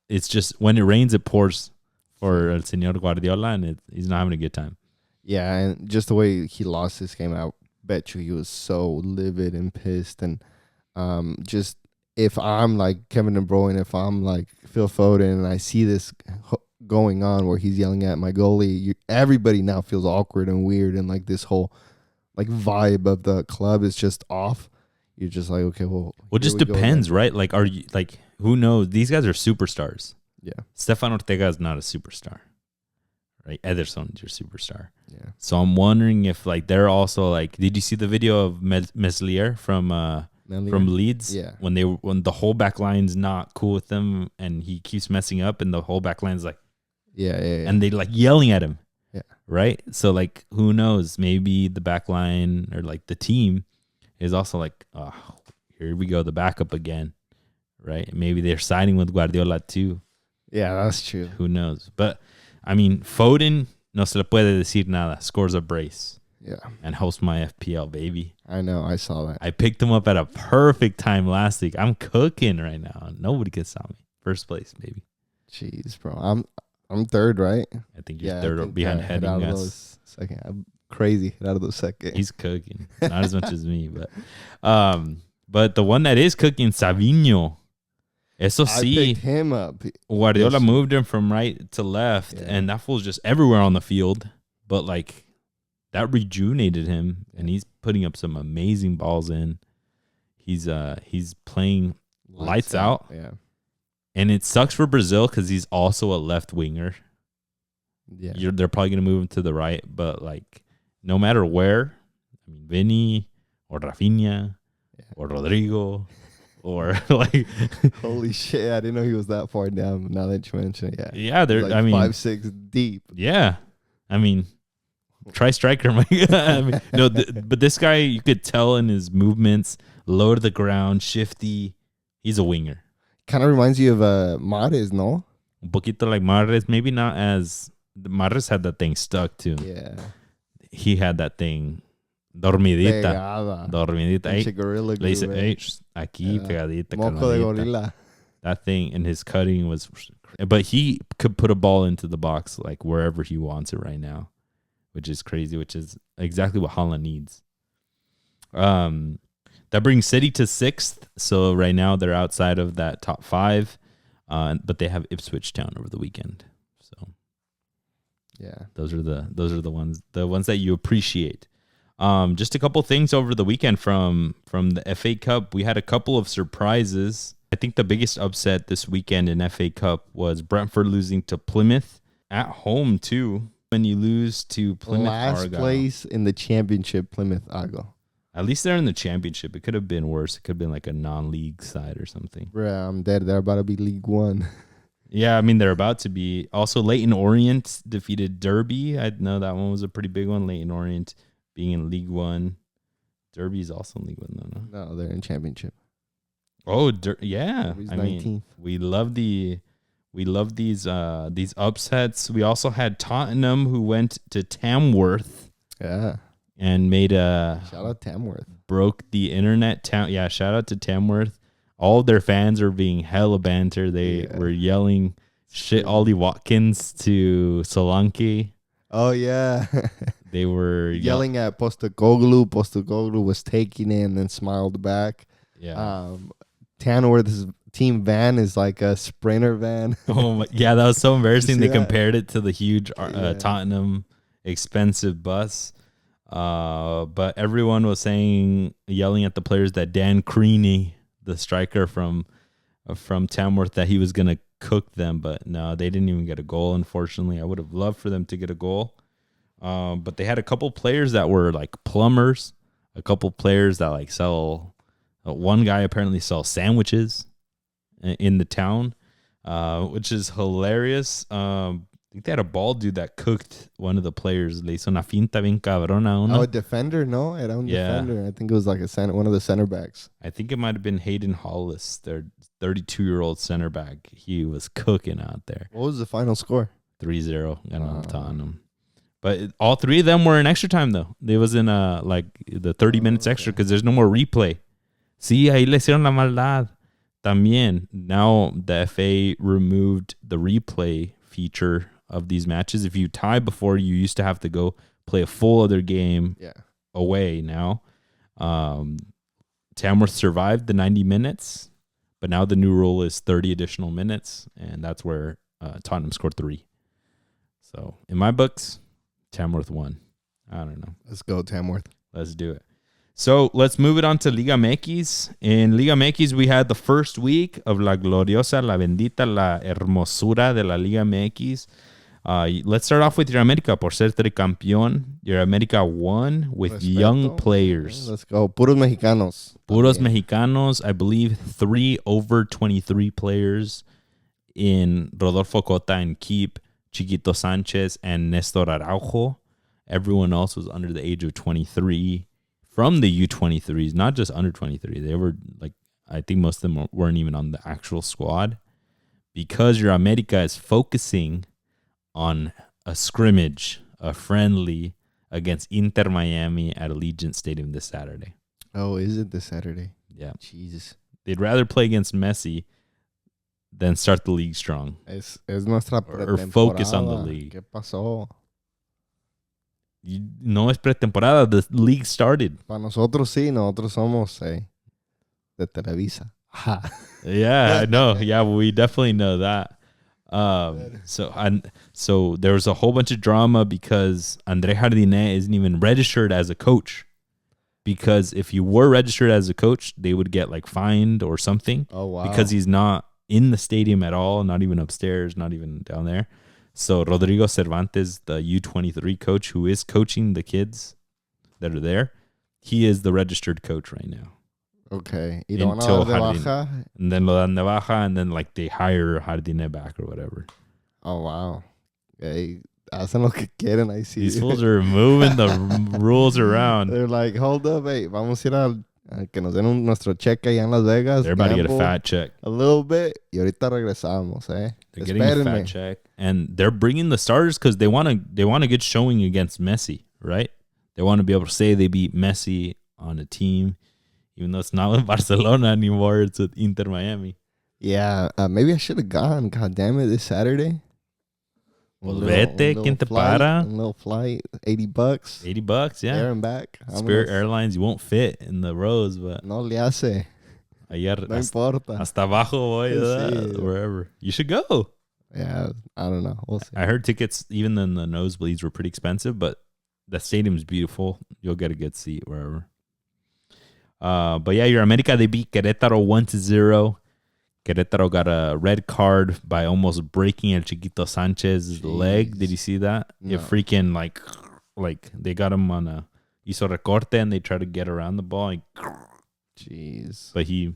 it's just, when it rains, it pours for El Señor Guardiola, and he's not having a good time. Yeah, and just the way he lost this game, I bet you he was so livid and pissed. And just if I'm like Kevin De Bruyne, if I'm like Phil Foden, and I see this going on where he's yelling at my goalie, everybody now feels awkward and weird, and like this whole like vibe of the club is just off. You're just like, okay, well, it just depends, right? Like, are you like, who knows? These guys are superstars. Yeah, Stefan Ortega is not a superstar, right? Ederson is your superstar. Yeah. So I'm wondering if like they're also like, did you see the video of Meslier from Leeds? Yeah. When the whole back line's not cool with them and he keeps messing up, and the whole back line's like, yeah. And they like yelling at him. Yeah. Right. So like, who knows? Maybe the back line or like the team is also like, oh, here we go, the backup again. Right. Maybe they're siding with Guardiola too. Yeah, that's true. Who knows? But I mean, Foden, no se le puede decir nada. Scores a brace. Yeah. And hosts my FPL, baby. I know. I saw that. I picked him up at a perfect time last week. I'm cooking right now. Nobody can stop me. First place, baby. Jeez, bro. I'm third, right? I think you're third behind heading us. Second. I'm crazy out of the second. He's cooking. Not as much as me, but the one that is cooking, Savinho. Eso I sí, picked him up. Guardiola moved him from right to left, and that fool's just everywhere on the field. But like, that rejuvenated him, and he's putting up some amazing balls in. He's playing lights out. Yeah. And it sucks for Brazil because he's also a left winger. Yeah. They're probably going to move him to the right, but like, no matter where, I mean, Vinny or Rafinha or Rodrigo or like, holy shit, I didn't know he was that far down. Now that you mention it, yeah, they're like I mean 5-6 deep. Yeah, I mean, try striker. I mean, no, but this guy, you could tell in his movements, low to the ground, shifty. He's a winger. Kind of reminds you of Mahrez, no? Un poquito like Mahrez, maybe not as Mahrez had that thing stuck too. Yeah, he had that thing dormidita. Pegada. Dormidita. Pinche gorilla Le dice, glue, hey, aquí, pegadita. Moco de caladita. gorilla. That thing and his cutting was, but he could put a ball into the box like wherever he wants it right now, which is crazy, which is exactly what Holland needs. That brings City to 6th. So right now they're outside of that top 5, but they have Ipswich Town over the weekend. So yeah, those are the ones that you appreciate. Just a couple things over the weekend from the FA Cup. We had a couple of surprises. I think the biggest upset this weekend in FA Cup was Brentford losing to Plymouth at home too. When you lose to Plymouth last Argyle. place in the championship, Plymouth Argyle. At least they're in the championship. It could have been worse. It could have been like a non-league side or something. Bruh, I'm dead. They're about to be League One. Yeah, I mean, they're about to be. Also, Leyton Orient defeated Derby. I know that one was a pretty big one. Leyton Orient being in League One. Derby's also in League One, though, No, they're in championship. Oh, yeah. Derby's I mean, 19th. we love these upsets. We also had Tottenham, who went to Tamworth. Yeah. And made shout out Tamworth. Broke the internet. Shout out to Tamworth. All their fans are being hella banter. They were yelling shit Ollie Watkins to Solanke. Oh yeah. They were yelling at Postecoglou. Postecoglou was taking it and then smiled back. Yeah. Tamworth's team van is like a sprinter van. Oh my, yeah, that was so embarrassing. They that? compared it to the huge Tottenham expensive bus. But everyone was yelling at the players that Dan Creaney, the striker from Tamworth, that he was gonna cook them. But no, they didn't even get a goal. Unfortunately, I would have loved for them to get a goal. But they had a couple players that were like plumbers, a couple players that like sell. One guy apparently sells sandwiches in the town, which is hilarious. I think they had a bald dude that cooked one of the players. Le hizo una finta bien cabrona. Oh, a defender, no? Era un defender. I think it was like one of the center backs. I think it might have been Hayden Hollis, their 32-year-old center back. He was cooking out there. What was the final score? 3-0. Got on Tottenham. But all three of them were in extra time, though. They was in like the 30 minutes extra because there's no more replay. Sí, ahí le hicieron la maldad. También, now the FA removed the replay feature of these matches. If you tie before, you used to have to go play a full other game away now. Tamworth survived the 90 minutes, but now the new rule is 30 additional minutes, and that's where Tottenham scored 3. So in my books, Tamworth won. I don't know. Let's go, Tamworth. Let's do it. So let's move it on to Liga MX. In Liga MX, we had the first week of La Gloriosa, La Bendita, La Hermosura de la Liga MX. Let's start off with your América, por ser tricampeón. Your América won with young players. Let's go. Puros mexicanos. Puros mexicanos. I believe 3 over 23 players in Rodolfo Cota and Keep, Chiquito Sanchez, and Nestor Araujo. Everyone else was under the age of 23 from the U23s, not just under 23. They were like, I think most of them weren't even on the actual squad, because your América is focusing on a scrimmage, a friendly against Inter Miami at Allegiant Stadium this Saturday. Oh, is it this Saturday? Yeah. Jesus. They'd rather play against Messi than start the league strong. Es nuestra or focus on the league. ¿Qué pasó? No es pretemporada. The league started. Para nosotros sí. Nosotros somos de Televisa. Yeah, I know. Yeah, we definitely know that. So there was a whole bunch of drama because André Jardine isn't even registered as a coach. Because if you were registered as a coach, they would get like fined or something. Oh, wow. Because he's not in the stadium at all, not even upstairs, not even down there. So Rodrigo Cervantes, the U23 coach who is coaching the kids that are there, he is the registered coach right now. Okay. Y lo van a dar de baja. And then lo dan de baja, and then like they hire Jardine back or whatever. Oh, wow. Okay. Hacen lo que quieren, I see. These fools are moving the rules around. They're like, hold up, hey, vamos a ir a que nos den nuestro cheque allá en Las Vegas. They're about to get a fat check. A little bit. Y ahorita regresamos, eh. They're getting a fat check. And they're bringing the starters because they want a good showing against Messi, right? They want to be able to say they beat Messi on a team, even though it's not with Barcelona anymore. It's with Inter Miami. Yeah, maybe I should have gone. God damn it, this Saturday. Vete, ¿quién te para? A little flight, $80. $80, yeah. There and back. Spirit Airlines, you won't fit in the rows, but no le hace. Ayer, no importa. Hasta abajo voy, sí. Wherever. You should go. Yeah, I don't know. We'll see. I heard tickets, even in the nosebleeds, were pretty expensive, but the stadium's beautiful. You'll get a good seat wherever. But yeah, your América, they beat Querétaro 1-0. Querétaro got a red card by almost breaking El Chiquito Sanchez's leg. Did you see that? No. It freaking like they got him on a hizo recorte and they tried to get around the ball. Jeez. But he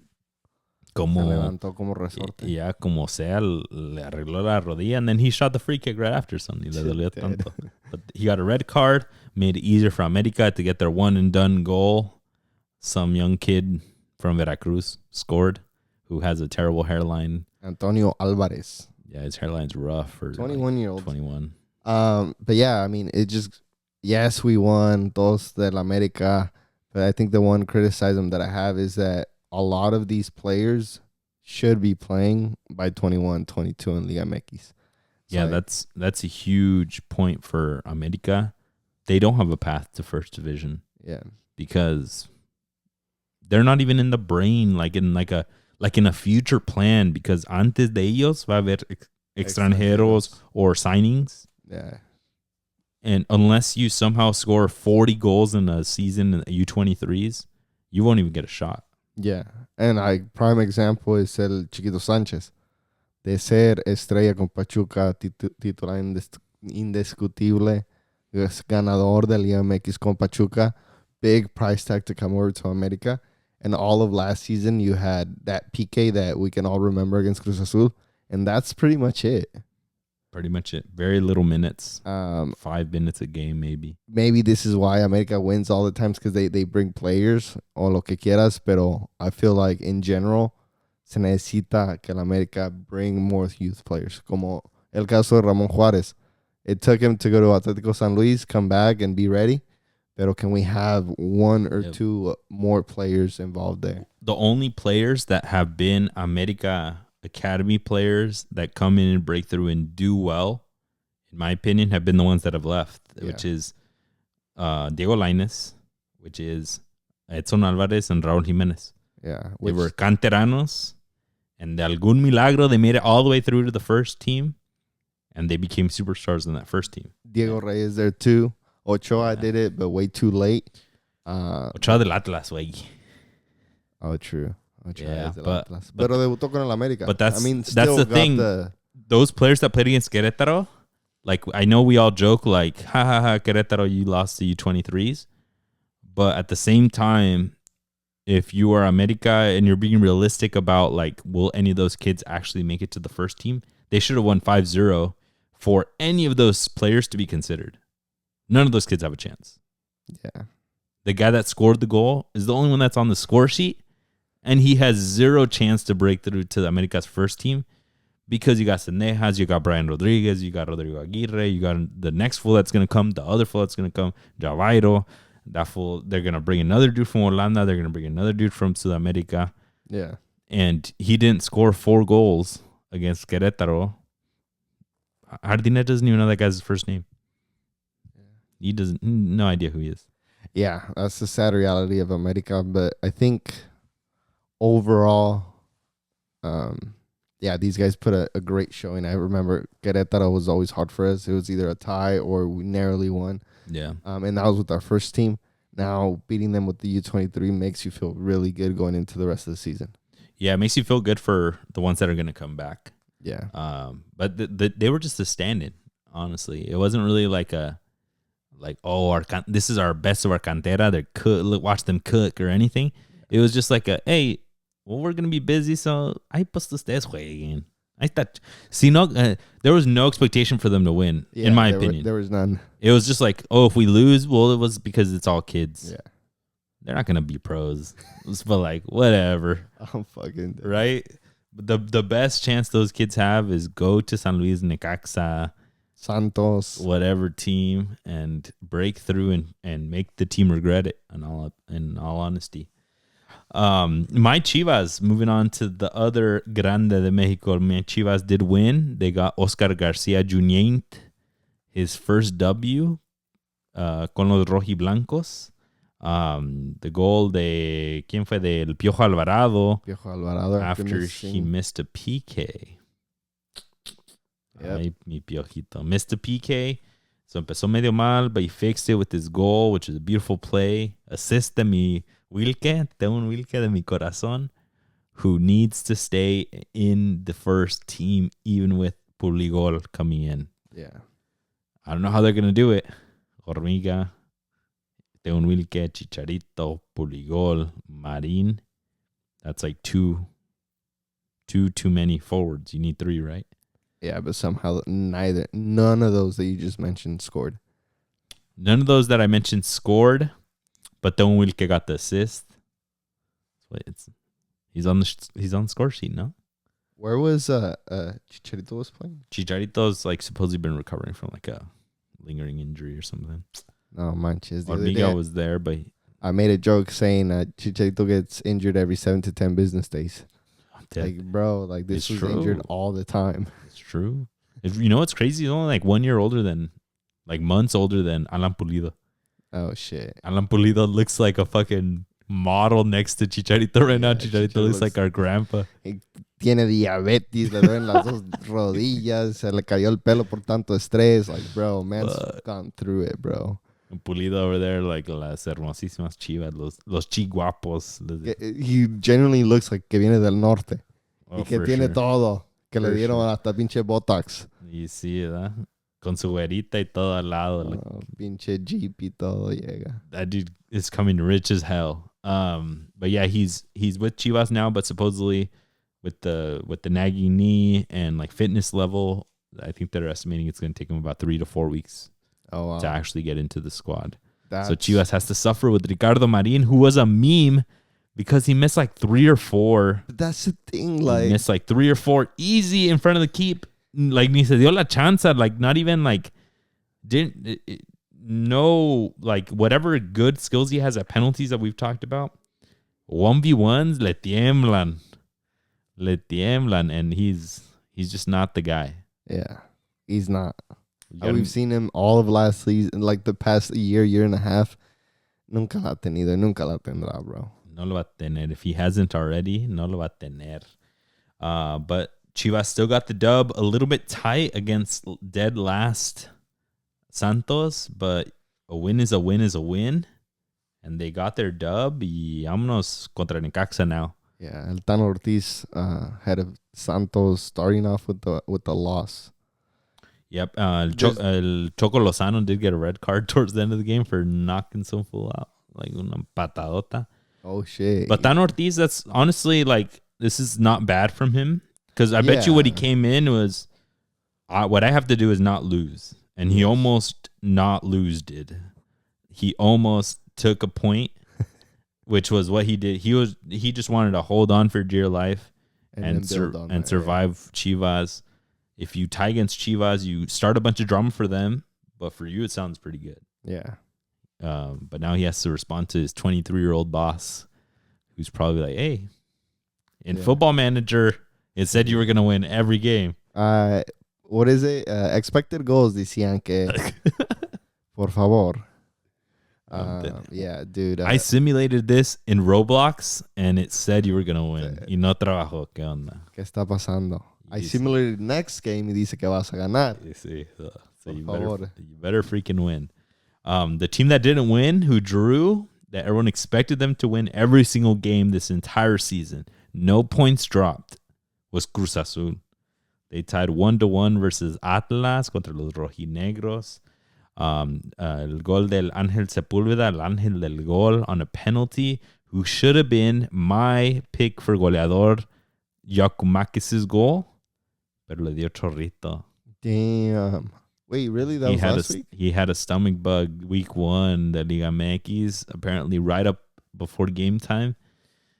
como se levantó como resorte. Yeah, como sea, le arregló la rodilla, and then he shot the free kick right after something. Le dolió tanto. But he got a red card, made it easier for América to get their one and done goal. Some young kid from Veracruz scored, who has a terrible hairline. Antonio Alvarez. Yeah, his hairline's rough for 21-year-old. 21. But yeah, I mean, it just, yes, we won Dos del América, but I think the one criticism that I have is that a lot of these players should be playing by 21, 22 in Liga MX. Yeah, that's a huge point for América. They don't have a path to first division. Yeah. Because they're not even in the brain, like in a future plan, because antes de ellos va a haber extranjeros or signings. Yeah. And unless you somehow score 40 goals in a season in U23s, you won't even get a shot. Yeah. And prime example is el Chiquito Sánchez. De ser estrella con Pachuca, titular indiscutible, ganador de Liga MX con Pachuca, big price tag to come over to América. And all of last season, you had that PK that we can all remember against Cruz Azul. And that's pretty much it. Pretty much it. Very little minutes. 5 minutes a game, maybe. Maybe this is why América wins all the times, because they bring players o lo que quieras. Pero I feel like, in general, se necesita que la América bring more youth players. Como el caso de Ramón Juárez. It took him to go to Atlético San Luis, come back, and be ready. Pero can we have one or two more players involved there? The only players that have been América Academy players that come in and break through and do well in my opinion, have been the ones that have left, which is Diego Lainez, which is Edson Alvarez and Raul Jimenez. Yeah. They were canteranos, and de algún milagro, they made it all the way through to the first team, and they became superstars in that first team. Diego Reyes there too. Ochoa did it, but way too late. Ochoa del Atlas, güey. Oh, true. Ochoa Yeah, del Atlas. Pero debutó con el América. But that's, I mean, that's the thing. Those players that played against Querétaro, like, I know we all joke, like, ha ha ha, Querétaro, you lost to U23s. But at the same time, if you are America and you're being realistic about, like, will any of those kids actually make it to the first team? They should have won 5-0 for any of those players to be considered. None of those kids have a chance. Yeah. The guy that scored the goal is the only one that's on the score sheet, and he has zero chance to break through to America's first team because you got Cenejas, you got Brian Rodriguez, you got Rodrigo Aguirre, you got the next fool that's going to come, the other fool that's going to come, Javairo. That fool, they're going to bring another dude from Holanda. They're going to bring another dude from South America. Yeah. And he didn't score 4 goals against Querétaro. Jardine doesn't even know that guy's first name. He doesn't, no idea who he is. Yeah, that's the sad reality of America. But I think overall, these guys put a great showing. I remember Querétaro was always hard for us. It was either a tie or we narrowly won. Yeah. And that was with our first team. Now beating them with the U23 makes you feel really good going into the rest of the season. Yeah, it makes you feel good for the ones that are going to come back. Yeah. But they were just a stand-in, honestly. It wasn't really like this is our best of our cantera. Watch them cook or anything. It was just like hey, well, we're going to be busy, so ahí pues ustedes jueguen. There was no expectation for them to win, in my opinion. There was none. It was just like, if we lose, well, it was because it's all kids. Yeah. They're not going to be pros. But, like, whatever. I'm fucking dead. Right? The best chance those kids have is go to San Luis, Necaxa, Santos, whatever team, and break through and make the team regret it, in all honesty. My Chivas, moving on to the other Grande de Mexico, my Chivas did win. They got Oscar Garcia Jr., his first W con los rojiblancos. The goal de, ¿quién fue? Del Piojo Alvarado. After he missed a PK. Yep. Ay, mi Piojito. Missed a PK. So empezó medio mal, but he fixed it with his goal, which is a beautiful play. Assist de mi Wilke, tengo un Wilke de mi corazón, who needs to stay in the first team, even with Puligol coming in. Yeah. I don't know how they're going to do it. Hormiga, tengo un Wilke, Chicharito, Puligol, Marin. That's like too many forwards. You need 3, right? Yeah, but somehow none of those that you just mentioned scored. None of those that I mentioned scored, but the one que got the assist. He's on the score sheet, no? Where was Chicharito was playing? Chicharito's like supposedly been recovering from like a lingering injury or something. No, manches. Hormiga was there, but I made a joke saying that Chicharito gets injured every 7 to 10 business days. Like, bro, like this was injured all the time. It's true. You know what's crazy? He's only like 1 year older than, like months older than Alan Pulido. Oh, shit. Alan Pulido looks like a fucking model next to Chicharito right now. Chicharito looks like our grandpa. Tiene diabetes, le duelen las dos rodillas, se le cayó el pelo por tanto estrés. Like, bro, man's gone through it, bro. Pulido over there, like las hermosísimas chivas, los chiguapos. He genuinely looks like que viene del norte. Oh, y que tiene todo. Que For le dieron hasta pinche Botox. Y sí, ¿verdad? Con su güerita y todo al lado. Pinche Jeep y todo llega. That dude is coming rich as hell. But yeah, he's with Chivas now, but supposedly with the nagging knee and like fitness level, I think they're estimating it's going to take him about 3 to 4 weeks. Oh, wow. To actually get into the squad. So Chivas has to suffer with Ricardo Marin, who was a meme because he missed like 3 or 4. But that's the thing, like he missed like 3 or 4 easy in front of the keep. Like ni se dio la chance, like not even like no like whatever good skills he has at penalties that we've talked about. 1v1s le tiemblan, and he's just not the guy. Yeah, he's not. We've seen him all of last season, like the past year and a half. Nunca la ha tenido, nunca la tendrá, bro. No lo va a tener. If he hasn't already, no lo va a tener. But Chivas still got the dub, a little bit tight against dead last Santos, but a win is a win is a win. And they got their dub. Y vámonos contra Necaxa now. Yeah, El Tan Ortiz head of Santos starting off with the loss. Yep. El Choco Lozano did get a red card towards the end of the game for knocking some fool out. Like una patadota. Oh, shit. But Tan Ortiz, that's honestly like, this is not bad from him. Because I bet you what he came in was, what I have to do is not lose. And he almost not lose did. He almost took a point, which was what he did. He just wanted to hold on for dear life and survive Chivas. If you tie against Chivas, you start a bunch of drama for them. But for you, it sounds pretty good. Yeah. But now he has to respond to his 23-year-old boss, who's probably like, hey, in Football Manager, it said you were going to win every game. What is it? Expected goals, decían que. Por favor. Yeah, dude. I simulated this in Roblox, and it said you were going to win. Y no trabajó. ¿Qué onda? ¿Qué está pasando? I simulated next game y dice que vas a ganar. Sí. So you better freaking win. The team that didn't win, who drew, that everyone expected them to win every single game this entire season, no points dropped, was Cruz Azul. They tied 1-1 versus Atlas contra los rojinegros. El gol del Ángel Sepúlveda, el Ángel del Gol, on a penalty, who should have been my pick for goleador, Yakumakis' goal, pero le dio chorrito. Damn. Wait, really? That was last week? He had a stomach bug week 1, the Liga MX, apparently right up before game time.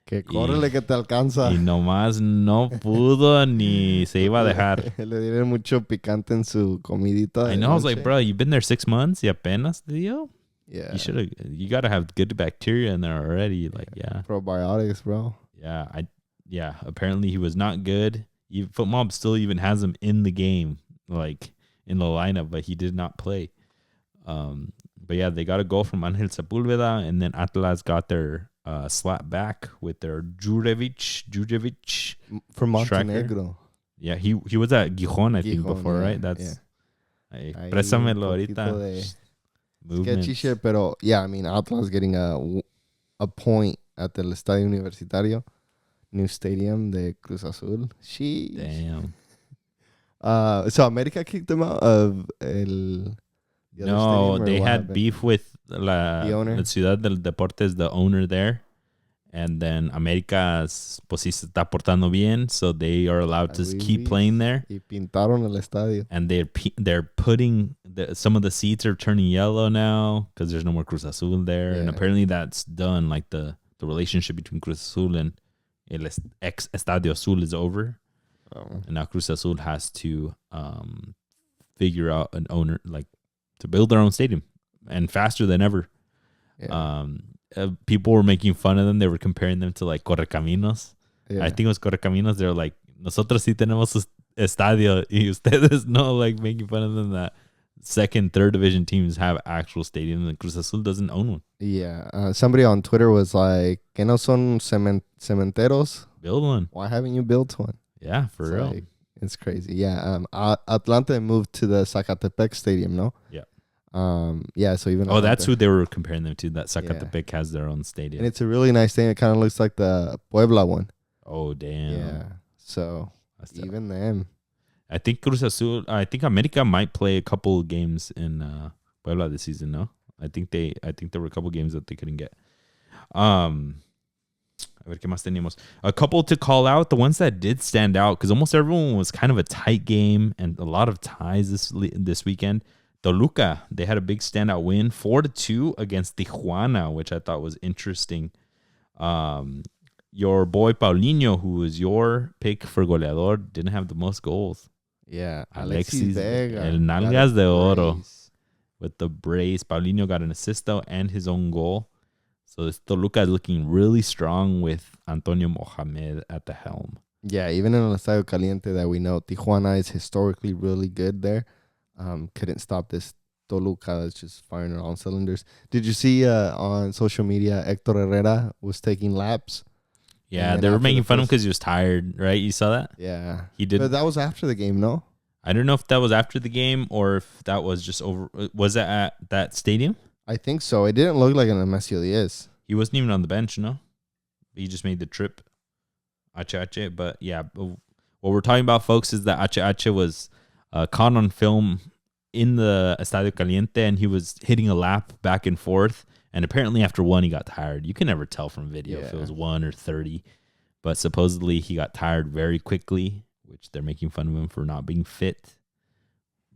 Que córrele que te alcanza. Y nomás no pudo ni se iba a dejar. Le dieron mucho picante en su comidita. I know. I was like, bro, you've been there 6 months. Y apenas te dio? Yeah. You got to have good bacteria in there already. Like, yeah. Probiotics, bro. Yeah. Apparently he was not good. FootMob still even has him in the game, like in the lineup, but he did not play. But yeah, they got a goal from Ángel Sepúlveda, and then Atlas got their slap back with their Djurjevic from Montenegro. Yeah, he was at Gijón, I think, before, right? That's Préstamelo ahorita. Sketchy shit, pero yeah, I mean, Atlas getting a point at the Estadio Universitario, new stadium de Cruz Azul. Sheesh. Damn. So America kicked them out of the no, they had happened? Beef with the owner? La Ciudad del Deportes, the owner there. And then América, pues sí se está portando bien, so they are allowed to keep playing there. Y pintaron el estadio. And they're putting some of the seats are turning yellow now because there's no more Cruz Azul there. Yeah. And apparently that's done. Like the relationship between Cruz Azul and el ex Estadio Azul is over. Oh. And now Cruz Azul has to figure out an owner, like to build their own stadium, and faster than ever. Yeah. People were making fun of them. They were comparing them to like Correcaminos. Yeah. I think it was Correcaminos. They were like, nosotros sí tenemos estadio, y ustedes no, like making fun of them that second, third division teams have actual stadiums and Cruz Azul doesn't own one. Yeah. Somebody on Twitter was like, que no son cementeros? Build one. Why haven't you built one? Yeah, for real. Like, it's crazy. Yeah. Atlanta moved to the Zacatepec Stadium, no? Yeah. Yeah, so even that's who they were comparing them to. That Zacatepec has their own stadium, and it's a really nice thing. It kind of looks like the Puebla one. Oh damn! Yeah, so even them. I think Cruz Azul. I think America might play a couple games in Puebla this season. No, I think there were a couple games that they couldn't get. A ver qué más teníamos. A couple to call out. The ones that did stand out, because almost everyone was kind of a tight game and a lot of ties this weekend. Toluca, they had a big standout win, 4-2 against Tijuana, which I thought was interesting. Your boy Paulinho, who was your pick for goleador, didn't have the most goals. Yeah, Alexis Vega, El Nalgas de Oro, with the brace. Paulinho got an assist though and his own goal. So this Toluca is looking really strong with Antonio Mohamed at the helm. Yeah, even in El Estadio Caliente that we know, Tijuana is historically really good there. couldn't stop this Toluca that's just firing on all cylinders. Did you see on social media Hector Herrera was taking laps? Yeah, they were making fun of him because he was tired, right? You saw that? Yeah. He did. But that was after the game, no? I don't know if that was after the game or if that was just over. Was that at that stadium? I think so. It didn't look like an Nemesio Diaz. He wasn't even on the bench, no? He just made the trip. Ache. But yeah, what we're talking about, folks, is that Ache was caught on film in the Estadio Caliente, and he was hitting a lap back and forth. And apparently after one, he got tired. You can never tell from video if it was 1 or 30. But supposedly he got tired very quickly, which they're making fun of him for not being fit.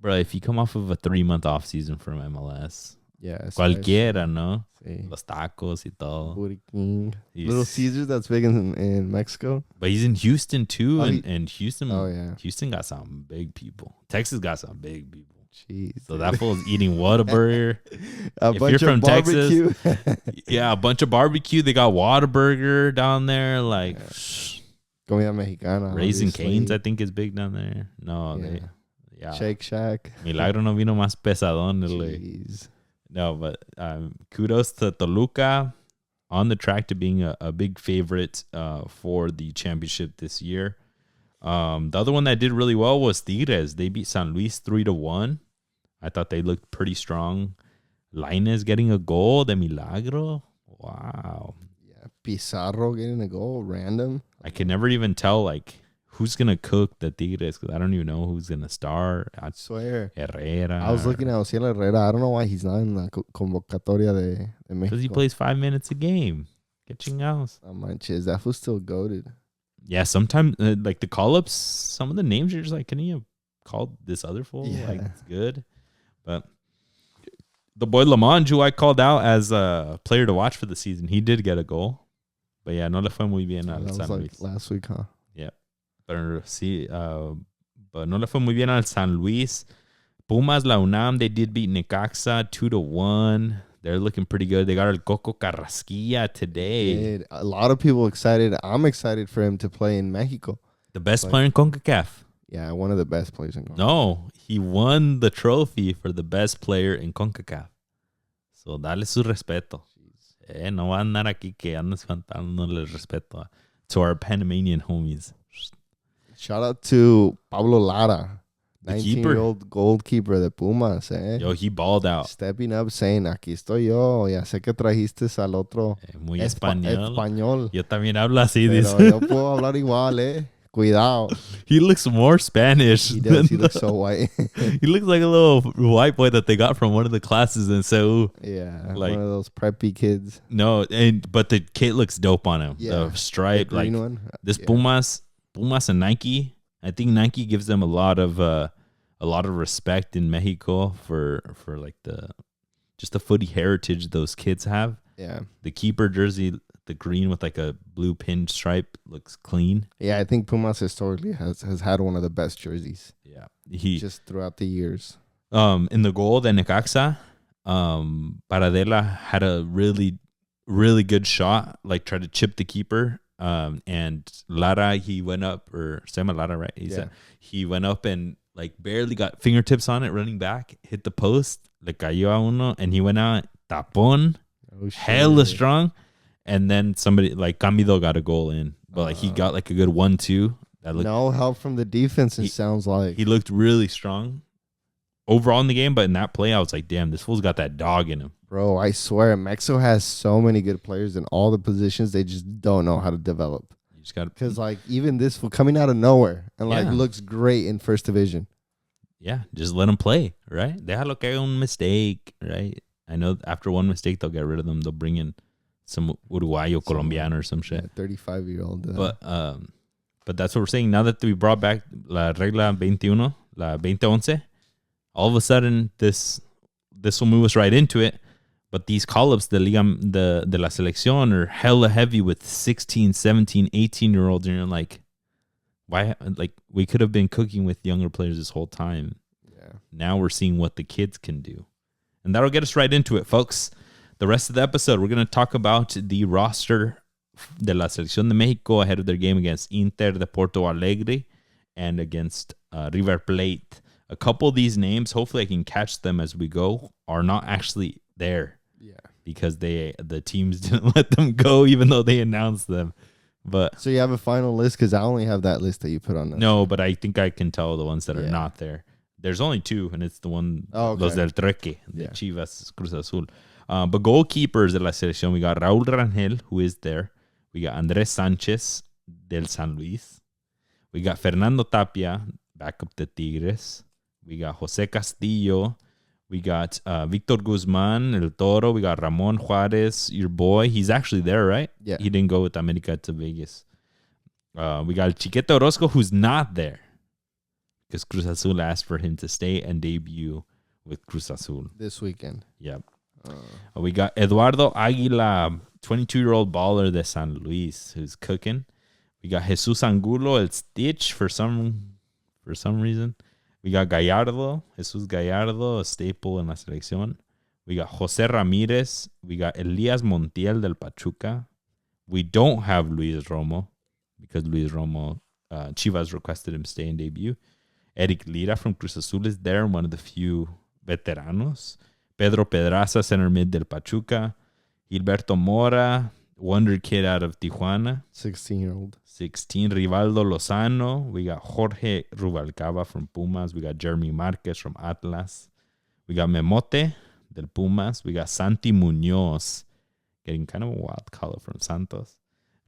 Bro, if you come off of a 3-month off season from MLS, cualquiera, ¿no? Sí. Los tacos y todo. Booty King. Little Caesars, that's big in Mexico. But he's in Houston too, and Houston, Houston got some big people. Texas got some big people. Jeez. So that fool's eating Whataburger. If you're from barbecue. Texas, yeah, a bunch of barbecue. They got Whataburger down there, like Comida Mexicana. Raising Cane's, I think, is big down there. No, Shake Shack. Milagro no vino más pesadón. Jeez. No, but kudos to Toluca on the track to being a big favorite for the championship this year. The other one that did really well was Tigres. They beat San Luis 3-1. I thought they looked pretty strong. Lainez getting a goal de milagro. Wow. Yeah, Pizarro getting a goal, random. I can never even tell like who's gonna cook the Tigres because I don't even know who's gonna start. I swear. Herrera. I was looking at Ociel Herrera. I don't know why he's not in the convocatoria de Mexico. Because he plays 5 minutes a game. Get chingados. Oh, manches, that was still goated. Yeah, sometimes like the call-ups, some of the names you're just like, can you have called this other fool? Yeah. Like, it's good. But the boy Lamont, who I called out as a player to watch for the season, he did get a goal. But yeah, no le fue muy bien al San Luis. Last week, huh? Yeah. But sí, but no le fue muy bien al San Luis. Pumas, La UNAM, they did beat Necaxa 2-1. They're looking pretty good. They got El Coco Carrasquilla today. A lot of people excited. I'm excited for him to play in Mexico. The best player in CONCACAF. Yeah, one of the best players in CONCACAF. No, he won the trophy for the best player in CONCACAF. So dale su respeto. No va a andar aquí que andas faltándole respeto to our Panamanian homies. Shout out to Pablo Lara. 19-year-old goalkeeper de Pumas, Yo, he balled out. Stepping up, saying, aquí estoy yo. Ya sé que trajiste al otro. Muy español. Yo también hablo así. Pero yo puedo hablar igual, Cuidado. He looks more Spanish. He does. He looks so white. He looks like a little white boy that they got from one of the classes in Seoul. Yeah, like one of those preppy kids. No, but the kit looks dope on him. Yeah. The stripe, like one. This Pumas and Nike. I think Nike gives them a lot of respect in Mexico for like the footy heritage those kids have. Yeah. The keeper jersey, the green with like a blue pin stripe, looks clean. Yeah, I think Pumas historically has had one of the best jerseys. Yeah. He just throughout the years. In the goal, the Necaxa, Paradela had a really, really good shot, like tried to chip the keeper. And Lara, he went up, or Sema Lara, right? He went up and like barely got fingertips on it, running back, hit the post, le cayó a uno, and he went out, tapón, hella strong. And then somebody like Camido got a goal in, but like he got like a good 1-2. No help from the defense, it sounds like. He looked really strong overall in the game, but in that play, I was like, damn, this fool's got that dog in him. Bro, I swear, Mexico has so many good players in all the positions. They just don't know how to develop. You just got to, because like even this fool coming out of nowhere and like looks great in first division. Yeah, just let them play, right? Déjalo que haga un mistake, right? I know after one mistake, they'll get rid of them. They'll bring in some Uruguayo, Colombiano, or some shit. 35-year-old. But that's what we're saying. Now that we brought back la regla 21, la 2011, all of a sudden this will move us right into it. But these call-ups, de la selección, are hella heavy with 16, 17, 18-year-olds. And you're like, why? Like, we could have been cooking with younger players this whole time. Yeah. Now we're seeing what the kids can do. And that'll get us right into it, folks. The rest of the episode, we're going to talk about the roster de la Selección de México ahead of their game against Inter de Porto Alegre and against River Plate a couple of these names, hopefully I can catch them as we go, are not actually there. Yeah. Because the teams didn't let them go, even though they announced them. But so you have a final list? Because I only have that list that you put on there. no, but I think I can tell the ones that are not there. There's only two, and it's the one, Los del Treque, the Chivas, Cruz Azul. But goalkeepers de la selección, we got Raúl Rangel, who is there. We got Andrés Sánchez del San Luis. We got Fernando Tapia, backup to Tigres. We got José Castillo. We got Victor Guzman, El Toro. We got Ramon Juarez, your boy. He's actually there, right? Yeah. He didn't go with America to Vegas. We got Chiquete Orozco, who's not there because Cruz Azul asked for him to stay and debut with Cruz Azul this weekend. Yep. We got Eduardo Aguila, 22-year-old baller de San Luis, who's cooking. We got Jesus Angulo, El Stitch, for some reason. We got Gallardo, Jesus Gallardo, a staple in la selección. We got José Ramírez. We got Elías Montiel del Pachuca. We don't have Luis Romo because Luis Romo, Chivas requested him stay and debut. Eric Lira from Cruz Azul is there, one of the few veteranos. Pedro Pedraza, center mid del Pachuca. Gilberto Mora, wonder kid out of Tijuana. 16-year-old. 16. Rivaldo Lozano. We got Jorge Rubalcaba from Pumas. We got Jeremy Marquez from Atlas. We got Memote del Pumas. We got Santi Munoz, getting kind of a wild color from Santos.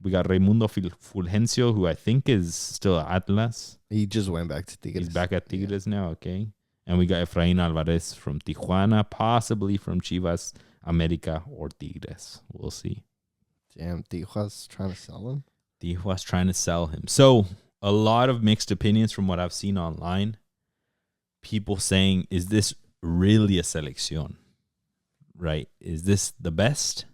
We got Raimundo Fulgencio, who I think is still at Atlas. He just went back to Tigres. He's back at Tigres now, okay. And we got Efraín Alvarez from Tijuana, possibly from Chivas, America, or Tigres. We'll see. Damn, Tijuana's trying to sell him? Tijuana's trying to sell him. So, a lot of mixed opinions from what I've seen online. People saying, is this really a selección? Right? Is this the best?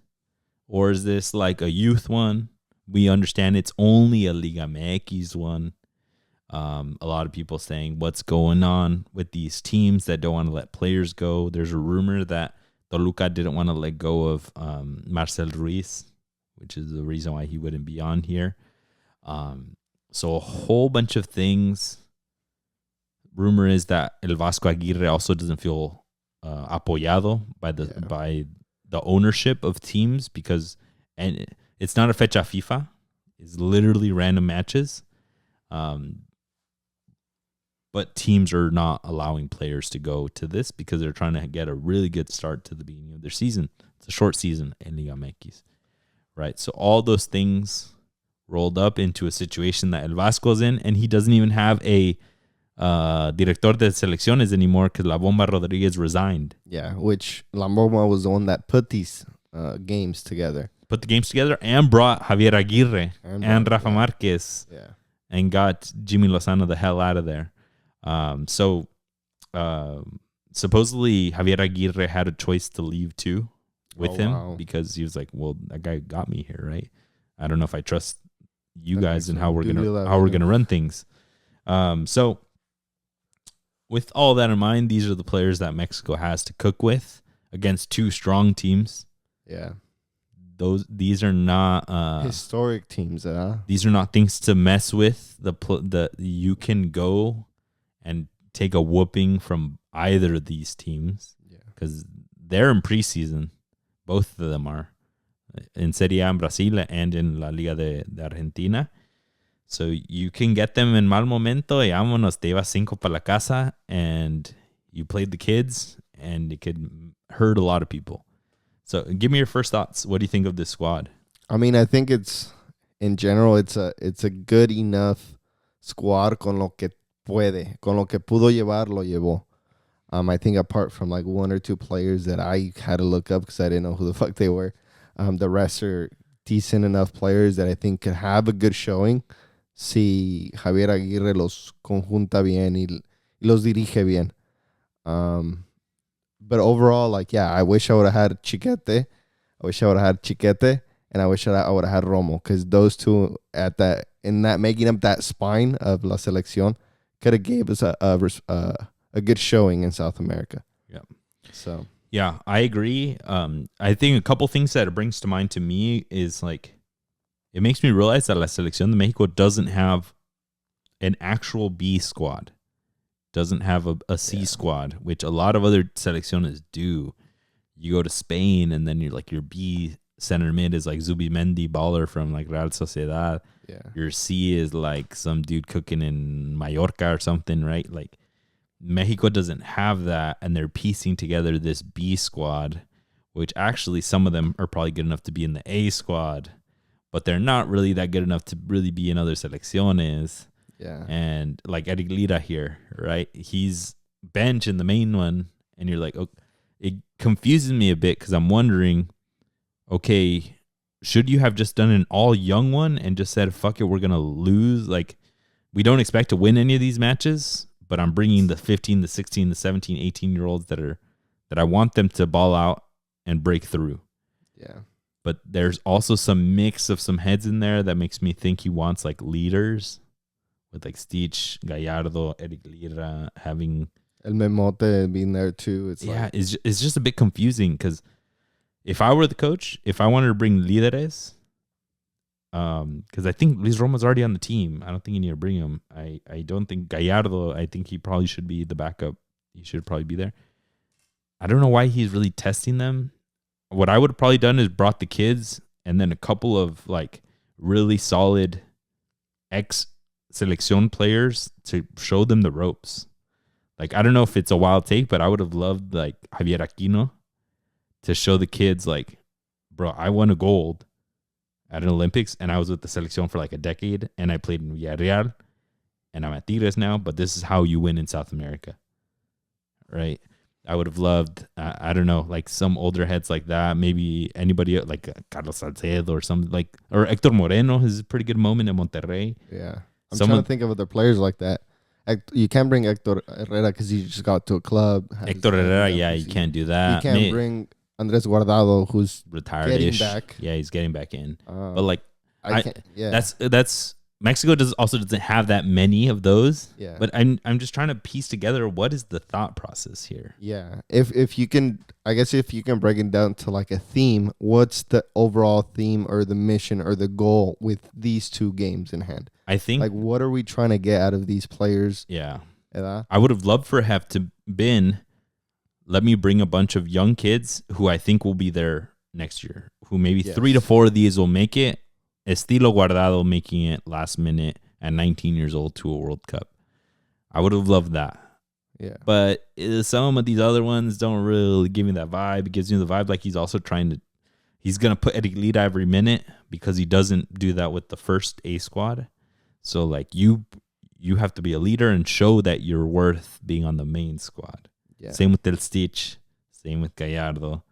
Or is this like a youth one? We understand it's only a Liga MX one. A lot of people saying what's going on with these teams that don't want to let players go. There's a rumor that Toluca didn't want to let go of Marcel Ruiz, which is the reason why he wouldn't be on here. So a whole bunch of things. Rumor is that El Vasco Aguirre also doesn't feel apoyado by the ownership of teams because it's not a fecha FIFA. It's literally random matches. But teams are not allowing players to go to this because they're trying to get a really good start to the beginning of their season. It's a short season in Liga MX, right? So all those things rolled up into a situation that El Vasco's in, and he doesn't even have a director de selecciones anymore because La Bomba Rodriguez resigned. Yeah, which La Bomba was the one that put these games together. Put the games together and brought Javier Aguirre and Rafa Marquez and got Jimmy Lozano the hell out of there. Supposedly Javier Aguirre had a choice to leave too with him because he was like, well, that guy got me here, right? I don't know if I trust you guys and how we're gonna run things. So with all that in mind, these are the players that Mexico has to cook with against two strong teams. Yeah. These are not historic teams. These are not things to mess with. You can go and take a whooping from either of these teams because they're in preseason. Both of them are in Serie A in Brazil and in La Liga de Argentina. So you can get them in mal momento y vámonos, te llevas 5 para la casa, and you played the kids, and it could hurt a lot of people. So give me your first thoughts. What do you think of this squad? I mean, I think in general, it's a good enough squad con lo que puede, con lo que pudo llevar, lo llevó. I think apart from like one or two players that I had to look up because I didn't know who the fuck they were, the rest are decent enough players that I think could have a good showing si Javier Aguirre los conjunta bien y los dirige bien. But overall, like, yeah, I wish I would have had Chiquete. And I wish I would have had Romo because those two making up that spine of La Selección could have gave us a good showing in South America. Yeah. So. Yeah, I agree. I think a couple things that it brings to mind to me is like, it makes me realize that La Selección de Mexico doesn't have an actual B squad. doesn't have a C squad, which a lot of other selecciones do. You go to Spain, and then you're like your B center mid is like Zubimendi baller from like Real Sociedad. Yeah. Your C is like some dude cooking in Mallorca or something, right? Like Mexico doesn't have that, and they're piecing together this B squad, which actually some of them are probably good enough to be in the A squad, but they're not really that good enough to really be in other selecciones. Yeah. And like Eric Lira here, right? He's bench in the main one, and you're like, oh, it confuses me a bit because I'm wondering, okay, should you have just done an all young one and just said, fuck it, we're going to lose? Like, we don't expect to win any of these matches, but I'm bringing the 15, the 16, the 17, 18-year-olds that I want them to ball out and break through. Yeah. But there's also some mix of some heads in there that makes me think he wants like leaders with like Stitch, Gallardo, Eric Lira having El Memote being there too. It's it's just a bit confusing because if I were the coach, if I wanted to bring líderes, because I think Luis Roma's already on the team. I don't think you need to bring him. I don't think Gallardo, I think he probably should be the backup. He should probably be there. I don't know why he's really testing them. What I would have probably done is brought the kids and then a couple of like really solid ex-selección players to show them the ropes. Like, I don't know if it's a wild take, but I would have loved like Javier Aquino to show the kids like, bro, I won a gold at an Olympics and I was with the selección for like a decade and I played in Villarreal and I'm at Tigres now, but this is how you win in South America. Right? I would have loved, I don't know, like some older heads like that. Maybe anybody like Carlos Salcedo or something like, or Hector Moreno is a pretty good moment in Monterrey. Yeah. I'm trying to think of other players like that. You can't bring Hector Herrera because he just got to a club. Hector Herrera, yeah, you can't do that. You can't bring Andres Guardado, who's retired-ish. Getting back. Yeah, he's getting back in. But like, I can't, yeah. That's Mexico doesn't have that many of those. Yeah. But I'm just trying to piece together what is the thought process here. Yeah. If you can, I guess if you can break it down to like a theme, what's the overall theme or the mission or the goal with these two games in hand? I think like what are we trying to get out of these players? Yeah. I would have loved for Hef to been, let me bring a bunch of young kids who I think will be there next year, who maybe 3 to 4 of these will make it. Estilo Guardado making it last minute at 19 years old to a World Cup. I would have loved that. Yeah. But some of these other ones don't really give me that vibe. It gives me the vibe like he's also he's going to put Eric Lira every minute because he doesn't do that with the first A squad. So like you have to be a leader and show that you're worth being on the main squad. Yeah. Same with Del Stitch. Same with Gallardo.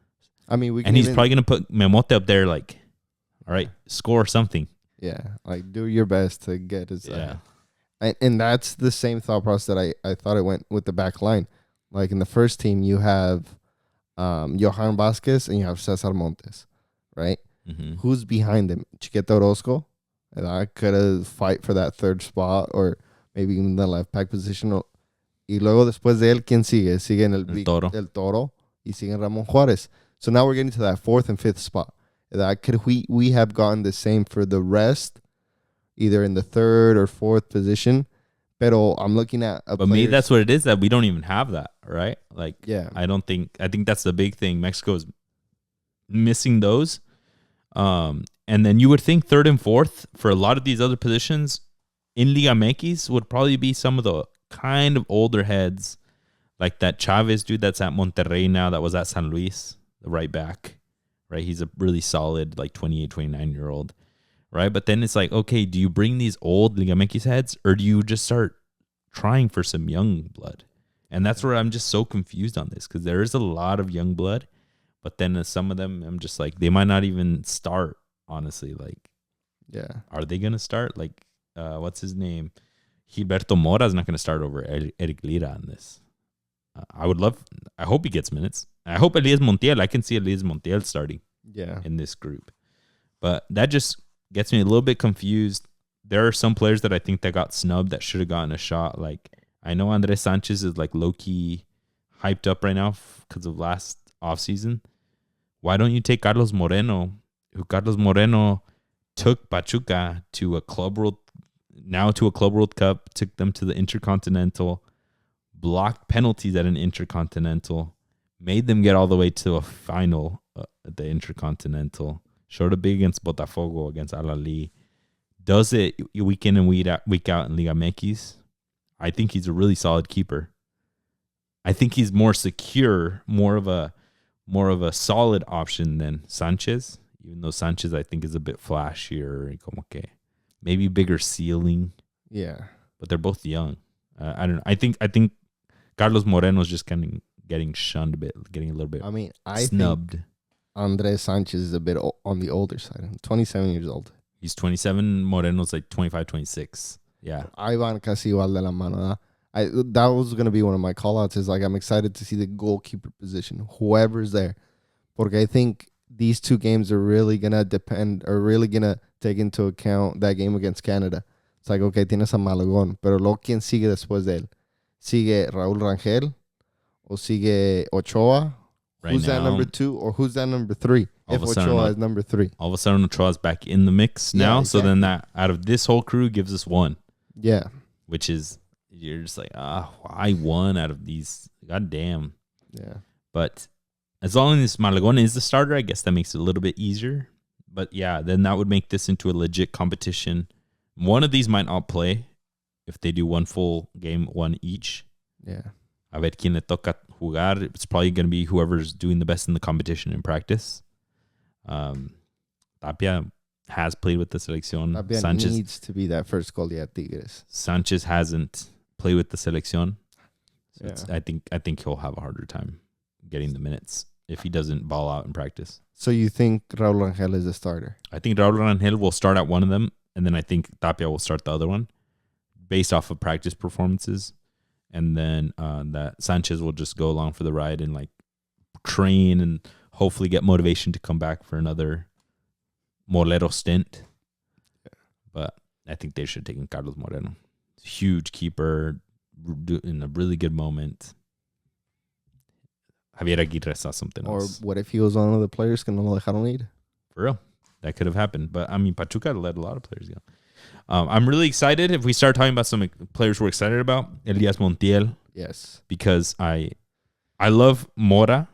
I mean, he's probably going to put Memote up there like, all right, score something. Yeah, like do your best to get his. Yeah. And that's the same thought process that I thought it went with the back line. Like in the first team, you have Johan Vasquez and you have Cesar Montes, right? Mm-hmm. Who's behind them? Chiquete Orozco. And I could fight for that third spot or maybe even the left back position. Y luego después de él, ¿quién sigue? Siguen el Toro y siguen Ramón Juárez. So now we're getting to that fourth and fifth spot. That could we have gotten the same for the rest, either in the third or fourth position. Pero I'm looking at but maybe that's what it is, that we don't even have that, right? Like, yeah, I think that's the big thing. Mexico is missing those. And then you would think third and fourth for a lot of these other positions in Liga MX would probably be some of the kind of older heads, like that Chavez dude that's at Monterrey now that was at San Luis, the right back, right? He's a really solid, like 28, 29-year-old, right? But then it's like, okay, do you bring these old Liga MX heads or do you just start trying for some young blood? And that's where I'm just so confused on this because there is a lot of young blood, but then some of them, I'm just like, they might not even start. Honestly, like, yeah, are they gonna start? Like, what's his name? Gilberto Mora is not gonna start over Eric Lira on this. I hope he gets minutes. I hope Elias Montiel. I can see Elias Montiel starting. Yeah, in this group, but that just gets me a little bit confused. There are some players that I think that got snubbed that should have gotten a shot. Like, I know Andres Sanchez is like low key hyped up right now because of last offseason. Why don't you take Carlos Moreno? Carlos Moreno took Pachuca to a Club World Cup, took them to the Intercontinental, blocked penalties at an Intercontinental, made them get all the way to a final at the Intercontinental, showed a big against Botafogo, against Al-Ali, does it week in and week out in Liga MX. I think he's a really solid keeper. I think he's more secure, more of a solid option than Sanchez, even though Sanchez I think is a bit flashier, como que maybe bigger ceiling. Yeah, but they're both young. I don't know. I think Carlos Moreno's just kind of getting shunned a bit, getting a little bit snubbed. Think Andres Sanchez is a bit on the older side. 27 years old. He's 27. Moreno's like 25, 26. Yeah. Ivan casi igual de la mano. That was going to be one of my call-outs is like I'm excited to see the goalkeeper position, whoever's there. Porque I think these two games are really going to depend, or really going to take into account that game against Canada. It's like, okay, tienes a Malagón, pero luego, ¿quién sigue después de él? ¿Sigue Raúl Rangel? ¿O sigue Ochoa? Who's that number 2 or who's that number 3? If Ochoa is number 3. All of a sudden, Ochoa's back in the mix now. Exactly. So then that out of this whole crew gives us one. Yeah. Which is, you're just like, why one out of these? God damn. Yeah. But as long as Malagón is the starter, I guess that makes it a little bit easier. But yeah, then that would make this into a legit competition. One of these might not play if they do one full game, one each. Yeah. A ver quién le toca jugar. It's probably going to be whoever's doing the best in the competition in practice. Tapia has played with the selección. Tapia Sanchez needs to be that first goalie at Tigres. Sanchez hasn't played with the selección. So Yeah. I think he'll have a harder time getting the minutes if he doesn't ball out in practice. So you think Raúl Rangel is a starter? I think Raúl Rangel will start at one of them, and then I think Tapia will start the other one based off of practice performances. And then that Sanchez will just go along for the ride and like train and hopefully get motivation to come back for another Molero stint. Yeah. But I think they should have taken Carlos Moreno. Huge keeper in a really good moment. Javier Aguirre saw something else. Or what if he was one of the players que no lo dejaron ir? For real. That could have happened. But, I mean, Pachuca let a lot of players go. I'm really excited. If we start talking about some players we're excited about, Elias Montiel. Yes. Because I love Mora,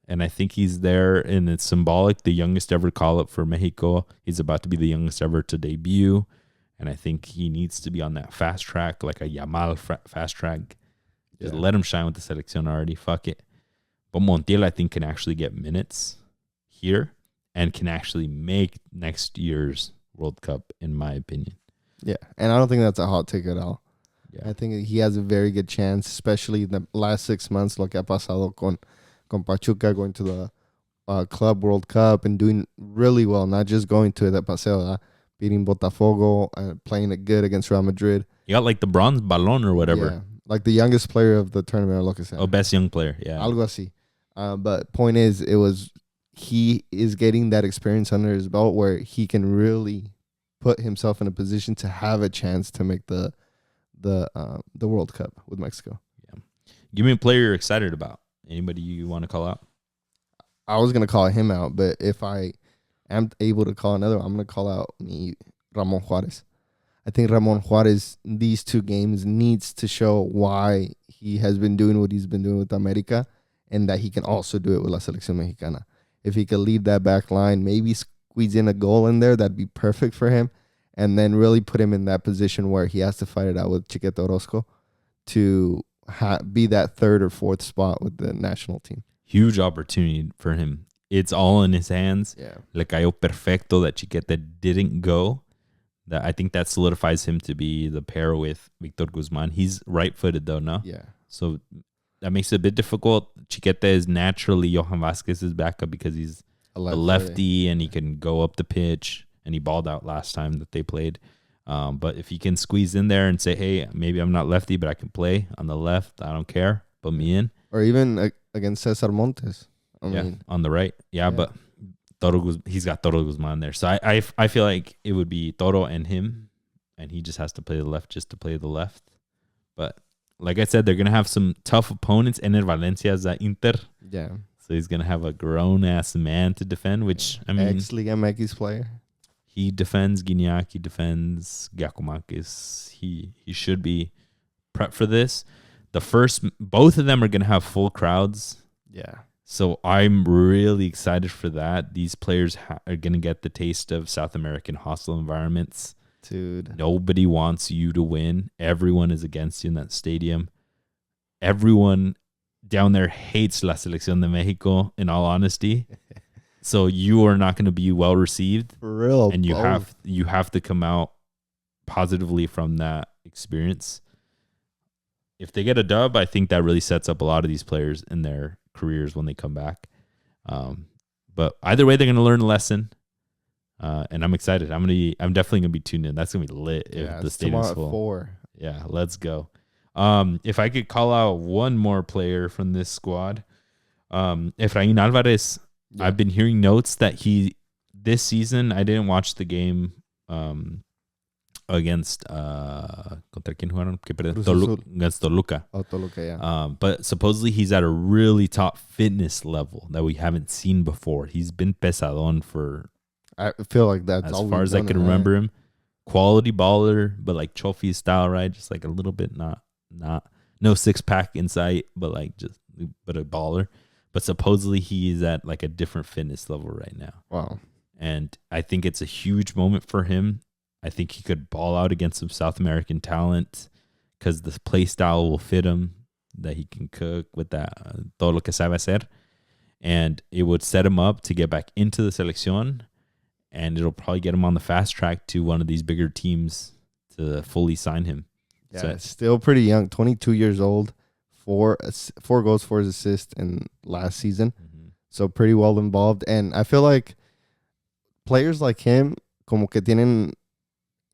and I think he's there, and it's symbolic. The youngest ever call-up for Mexico. He's about to be the youngest ever to debut, and I think he needs to be on that fast track, like a Yamal fast track. Just let him shine with the selección already. Fuck it. But Montiel, I think, can actually get minutes here and can actually make next year's World Cup, in my opinion. Yeah, and I don't think that's a hot take at all. Yeah. I think he has a very good chance, especially in the last 6 months, lo que ha pasado con Pachuca, going to the Club World Cup and doing really well, not just going to the Paseo, beating Botafogo and playing it good against Real Madrid. You got like the bronze ballon or whatever. Yeah, like the youngest player of the tournament, lo que sea. Oh, best young player, yeah. Algo así. But point is, he is getting that experience under his belt where he can really put himself in a position to have a chance to make the World Cup with Mexico. Yeah. Give me a player you're excited about. Anybody you want to call out? I was going to call him out, but if I am able to call another, I'm going to call out Ramon Juarez. I think Ramon Juarez, these 2 games, needs to show why he has been doing what he's been doing with America and that he can also do it with La Selección Mexicana. If he could lead that back line, maybe squeeze in a goal in there, that'd be perfect for him. And then really put him in that position where he has to fight it out with Chiquete Orozco to be that 3rd or 4th spot with the national team. Huge opportunity for him. It's all in his hands. Yeah. Le cayó perfecto that Chiquete didn't go. I think that solidifies him to be the pair with Victor Guzman. He's right-footed though, no? Yeah. So that makes it a bit difficult. Chiquete is naturally Johan Vazquez's backup because he's a lefty and he can go up the pitch, and he balled out last time that they played. But if he can squeeze in there and say, hey, maybe I'm not lefty, but I can play on the left, I don't care, put me in. Or even against Cesar Montes. I mean, on the right. Yeah, but he's got Toro Guzman there. So I feel like it would be Toro and him, and he just has to play the left just to play the left. But like I said, they're going to have some tough opponents. Ener Valencia is at Inter. Yeah. So he's going to have a grown-ass man to defend, which, I mean... Ex-Liga MX player. He defends Guignac. He defends Giacomakis. He should be prepped for this. both of them are going to have full crowds. Yeah. So I'm really excited for that. These players are going to get the taste of South American hostile environments. Dude. Nobody wants you to win. Everyone is against you in that stadium. Everyone down there hates La Selección de Mexico, in all honesty. So you are not going to be well received. For real. And you have to come out positively from that experience. If they get a dub, I think that really sets up a lot of these players in their careers when they come back. But either way, they're going to learn a lesson. And I'm excited. I'm definitely gonna be tuned in. That's gonna be lit if the stadium's full. 4. Yeah, let's go. If I could call out one more player from this squad, Efrain Alvarez. Yeah. I've been hearing notes that this season. I didn't watch the game against contra quién jugaron? Against Toluca. Oh, Toluca, yeah. But supposedly he's at a really top fitness level that we haven't seen before. He's been pesadón for. I feel like that's as far as I can remember him. Quality baller, but like trophy style, right? Just like a little bit not no 6-pack in sight, but a baller. But supposedly he is at like a different fitness level right now. Wow. And I think it's a huge moment for him. I think he could ball out against some South American talent because the play style will fit him, that he can cook with that todo lo que sabe hacer. And it would set him up to get back into the selección. And it'll probably get him on the fast track to one of these bigger teams to fully sign him. Yeah, so, still pretty young, 22 years old, 4 goals, 4 assists in last season. Mm-hmm. So pretty well involved. And I feel like players like him, como que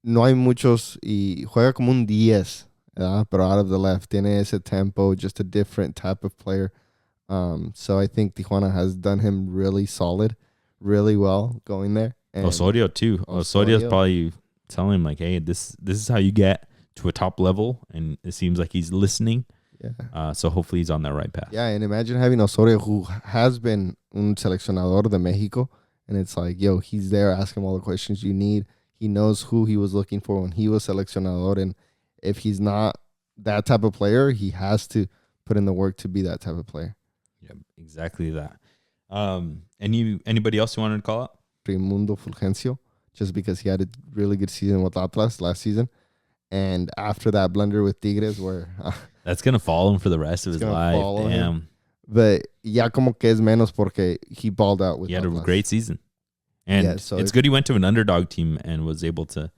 no hay muchos, y juega como un 10, pero out of the left. Tiene ese tempo, just a different type of player. So I think Tijuana has done him really solid, really well going there. And Osorio too. Osorio's probably telling him like, "Hey, this is how you get to a top level," and it seems like he's listening. Yeah. So hopefully he's on that right path. Yeah, and imagine having Osorio, who has been un seleccionador de Mexico, and it's like, yo, he's there, ask him all the questions you need. He knows who he was looking for when he was seleccionador, and if he's not that type of player, he has to put in the work to be that type of player. Yeah, exactly that. Anybody else you wanted to call out? Raimundo Fulgencio, just because he had a really good season with Atlas last season. And after that blunder with Tigres, where that's gonna follow him for the rest of his life. Damn. But ya como que es menos porque he balled out with. He had a great season, and yeah, so it's good he went to an underdog team and was able to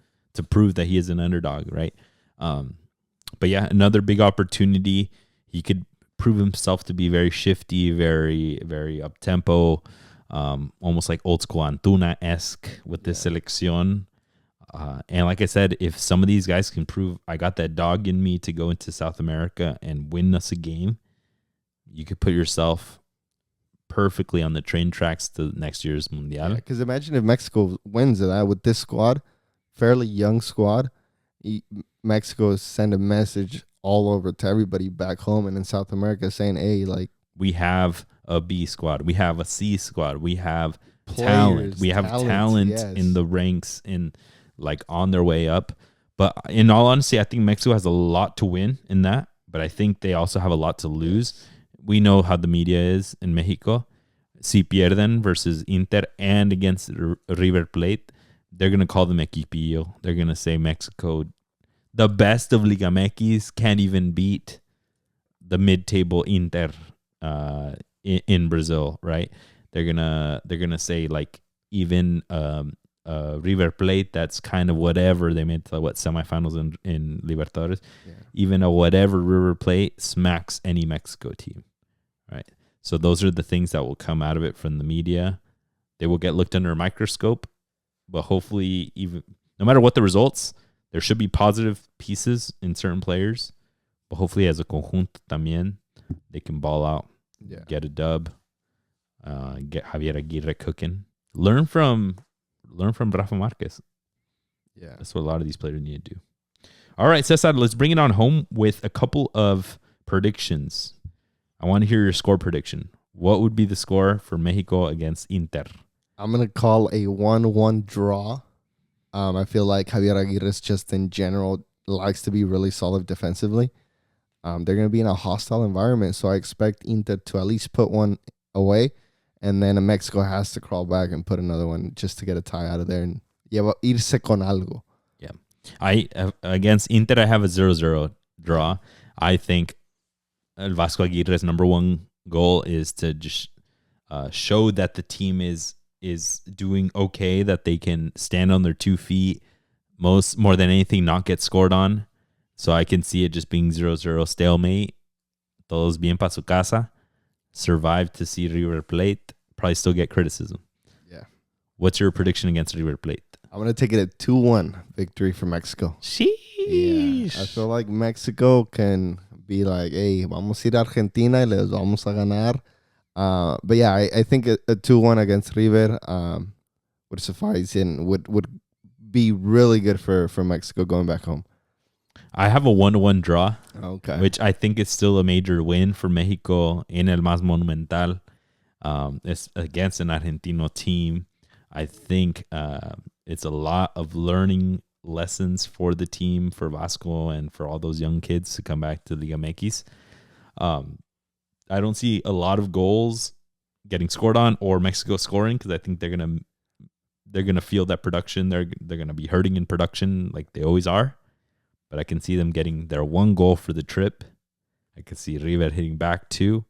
prove that he is an underdog, right? But yeah, another big opportunity. He could prove himself to be very shifty, very very up tempo. Almost like old school Antuna-esque with this selección. And like I said, if some of these guys can prove I got that dog in me to go into South America and win us a game, you could put yourself perfectly on the train tracks to next year's Mundial. Yeah, because imagine if Mexico wins that with this squad, fairly young squad, Mexico send a message all over to everybody back home and in South America saying, hey, like, we have a B squad. We have a C squad. We have talent. We have talent in the ranks in like on their way up. But in all honesty, I think Mexico has a lot to win in that. But I think they also have a lot to lose. Yes. We know how the media is in Mexico. Si pierden versus Inter and against River Plate, they're going to call them equipillo. They're going to say Mexico, the best of Liga MX, can't even beat the mid-table Inter in Brazil, right? They're gonna say like even River Plate, that's kind of whatever. They made semifinals in Libertadores. Yeah. Even a whatever River Plate smacks any Mexico team, right? So those are the things that will come out of it from the media. They will get looked under a microscope, but hopefully, even no matter what the results, there should be positive pieces in certain players. But hopefully, as a conjunto también, they can ball out, get a dub, get Javier Aguirre cooking. Learn from Rafa Marquez. Yeah, that's what a lot of these players need to do. All right, Cesar, let's bring it on home with a couple of predictions. I want to hear your score prediction. What would be the score for Mexico against Inter? I'm going to call a 1-1 draw. I feel like Javier Aguirre just in general likes to be really solid defensively. They're going to be in a hostile environment, so I expect Inter to at least put one away, and then Mexico has to crawl back and put another one just to get a tie out of there and irse con algo. Yeah. Against Inter, I have a 0-0 draw. I think El Vasco Aguirre's number one goal is to just show that the team is doing okay, that they can stand on their 2 feet, more than anything, not get scored on. So I can see it just being 0-0 stalemate. Todos bien pa su casa. Survive to see River Plate. Probably still get criticism. Yeah. What's your prediction against River Plate? I'm going to take it a 2-1 victory for Mexico. Sheesh. Yeah. I feel like Mexico can be like, hey, vamos a ir a Argentina y les vamos a ganar. But yeah, I think a 2-1 against River would suffice and would be really good for Mexico going back home. I have a 1-1 draw, okay, which I think is still a major win for Mexico in El Más Monumental. It's against an Argentino team. I think it's a lot of learning lessons for the team, for Vasco, and for all those young kids to come back to Liga MX. I don't see a lot of goals getting scored on or Mexico scoring because I think they're gonna feel that production. They're gonna be hurting in production like they always are. But I can see them getting their 1 goal for the trip. I can see River hitting back 2,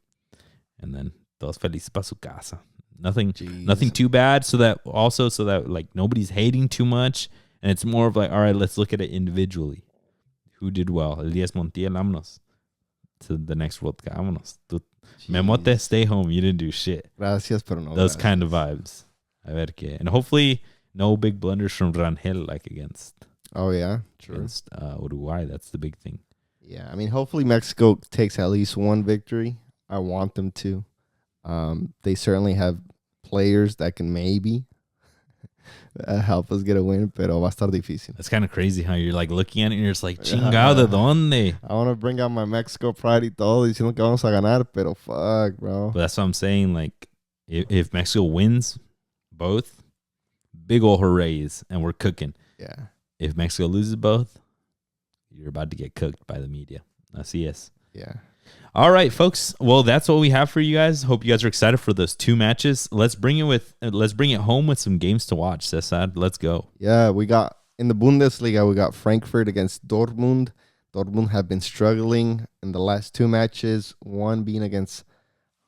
and then todos felices pa su casa. Nothing too bad. So that like nobody's hating too much, and it's more of like, all right, let's look at it individually. Who did well? Elias Montiel, vámonos to the next World Cup. Vámonos. Memote, stay home. You didn't do shit. Gracias, pero no. Those kind of vibes. A ver qué. And hopefully no big blunders from Rangel like against. Oh, yeah, true. Against Uruguay, that's the big thing. Yeah, I mean, hopefully Mexico takes at least 1 victory. I want them to. They certainly have players that can maybe help us get a win, pero va a estar difícil. That's kind of crazy how you're like looking at it and you're just like, chingado, ¿de dónde? I want to bring out my Mexico pride y todo, diciendo que vamos a ganar, pero fuck, bro. But that's what I'm saying. Like, if Mexico wins both, big ol' hoorays, and we're cooking. Yeah. If Mexico loses both, you're about to get cooked by the media. Así es. Yeah. All right, folks. Well, that's what we have for you guys. Hope you guys are excited for those 2 matches. Let's bring it home with some games to watch. Cesar, let's go. Yeah, we got in the Bundesliga, we got Frankfurt against Dortmund. Dortmund have been struggling in the last 2 matches, one being against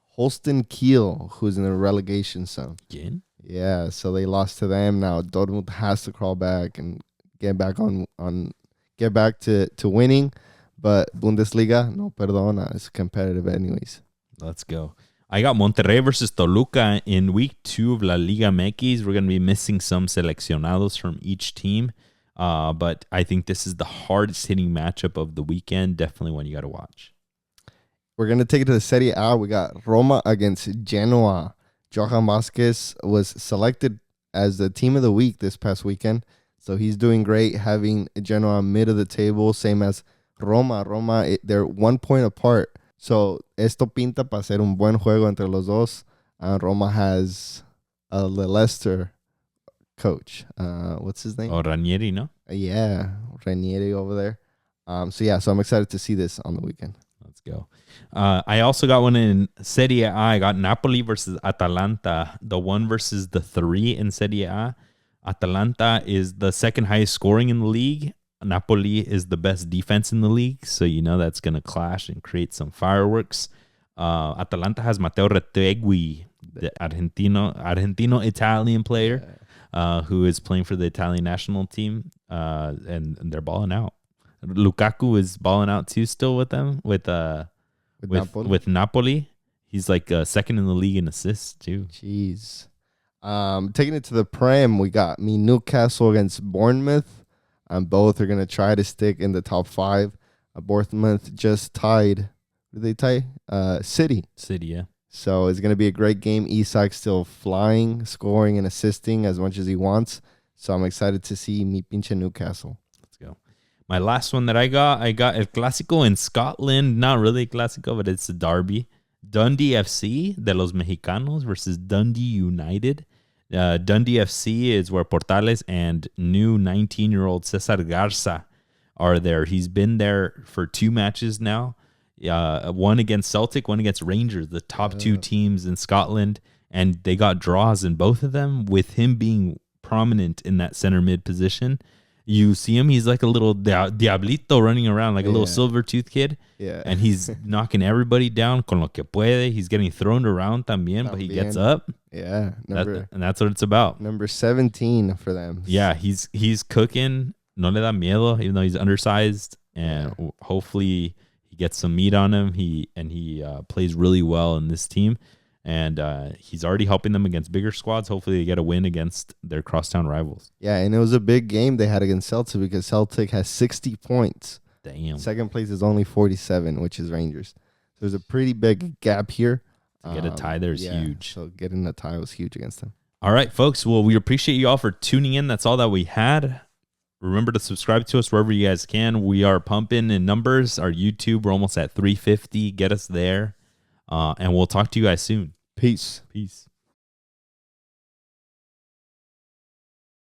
Holstein Kiel, who's in the relegation zone. Again? Yeah, so they lost to them. Now Dortmund has to crawl back and get back get back to winning. But Bundesliga, no perdona. It's competitive anyways. Let's go. I got Monterrey versus Toluca in week 2 of La Liga MX. We're going to be missing some seleccionados from each team. But I think this is the hardest hitting matchup of the weekend. Definitely one you got to watch. We're going to take it to the Serie A. We got Roma against Genoa. Johan Vasquez was selected as the team of the week this past weekend. So he's doing great, having Genoa mid of the table, same as Roma. They're 1 point apart. So esto pinta para ser un buen juego entre los dos. Roma has the Leicester coach. What's his name? Oh, Ranieri, no? Yeah, Ranieri over there. So I'm excited to see this on the weekend. Let's go. I also got one in Serie A. I got Napoli versus Atalanta, the 1 versus the 3 in Serie A. Atalanta is the second highest scoring in the league. Napoli is the best defense in the league, so you know that's going to clash and create some fireworks. Atalanta has Matteo Retegui, the Argentino-Italian player, who is playing for the Italian national team, and they're balling out. Lukaku is balling out too still with them, with Napoli. He's like second in the league in assists too. Jeez. Taking it to the Prem, we got Newcastle against Bournemouth. Both are going to try to stick in the top 5. Bournemouth just tied. Did they tie? City. City, yeah. So it's going to be a great game. Isak's still flying, scoring, and assisting as much as he wants. So I'm excited to see mi pinche Newcastle. Let's go. My last one that I got El Clásico in Scotland. Not really a Clásico, but it's a derby. Dundee FC, de los Mexicanos, versus Dundee United. Dundee FC is where Portales and new 19-year-old Cesar Garza are there. He's been there for 2 matches now. One against Celtic, one against Rangers, the top two teams in Scotland, and they got draws in both of them with him being prominent in that center mid position. You see him, he's like a little diablito running around, like a little silver tooth kid. Yeah. And he's knocking everybody down con lo que puede. He's getting thrown around también, but he gets up. Yeah. And that's what it's about. Number 17 for them. Yeah, he's cooking. No le da miedo, even though he's undersized. And hopefully he gets some meat on him. He plays really well in this team. And he's already helping them against bigger squads. Hopefully they get a win against their crosstown rivals. Yeah, and it was a big game they had against Celtic because Celtic has 60 points. Damn. Second place is only 47, which is Rangers. So there's a pretty big gap here. To get a tie there is huge. So getting a tie was huge against them. All right, folks. Well, we appreciate you all for tuning in. That's all that we had. Remember to subscribe to us wherever you guys can. We are pumping in numbers. Our YouTube, we're almost at 350. Get us there. And we'll talk to you guys soon. Peace. Peace.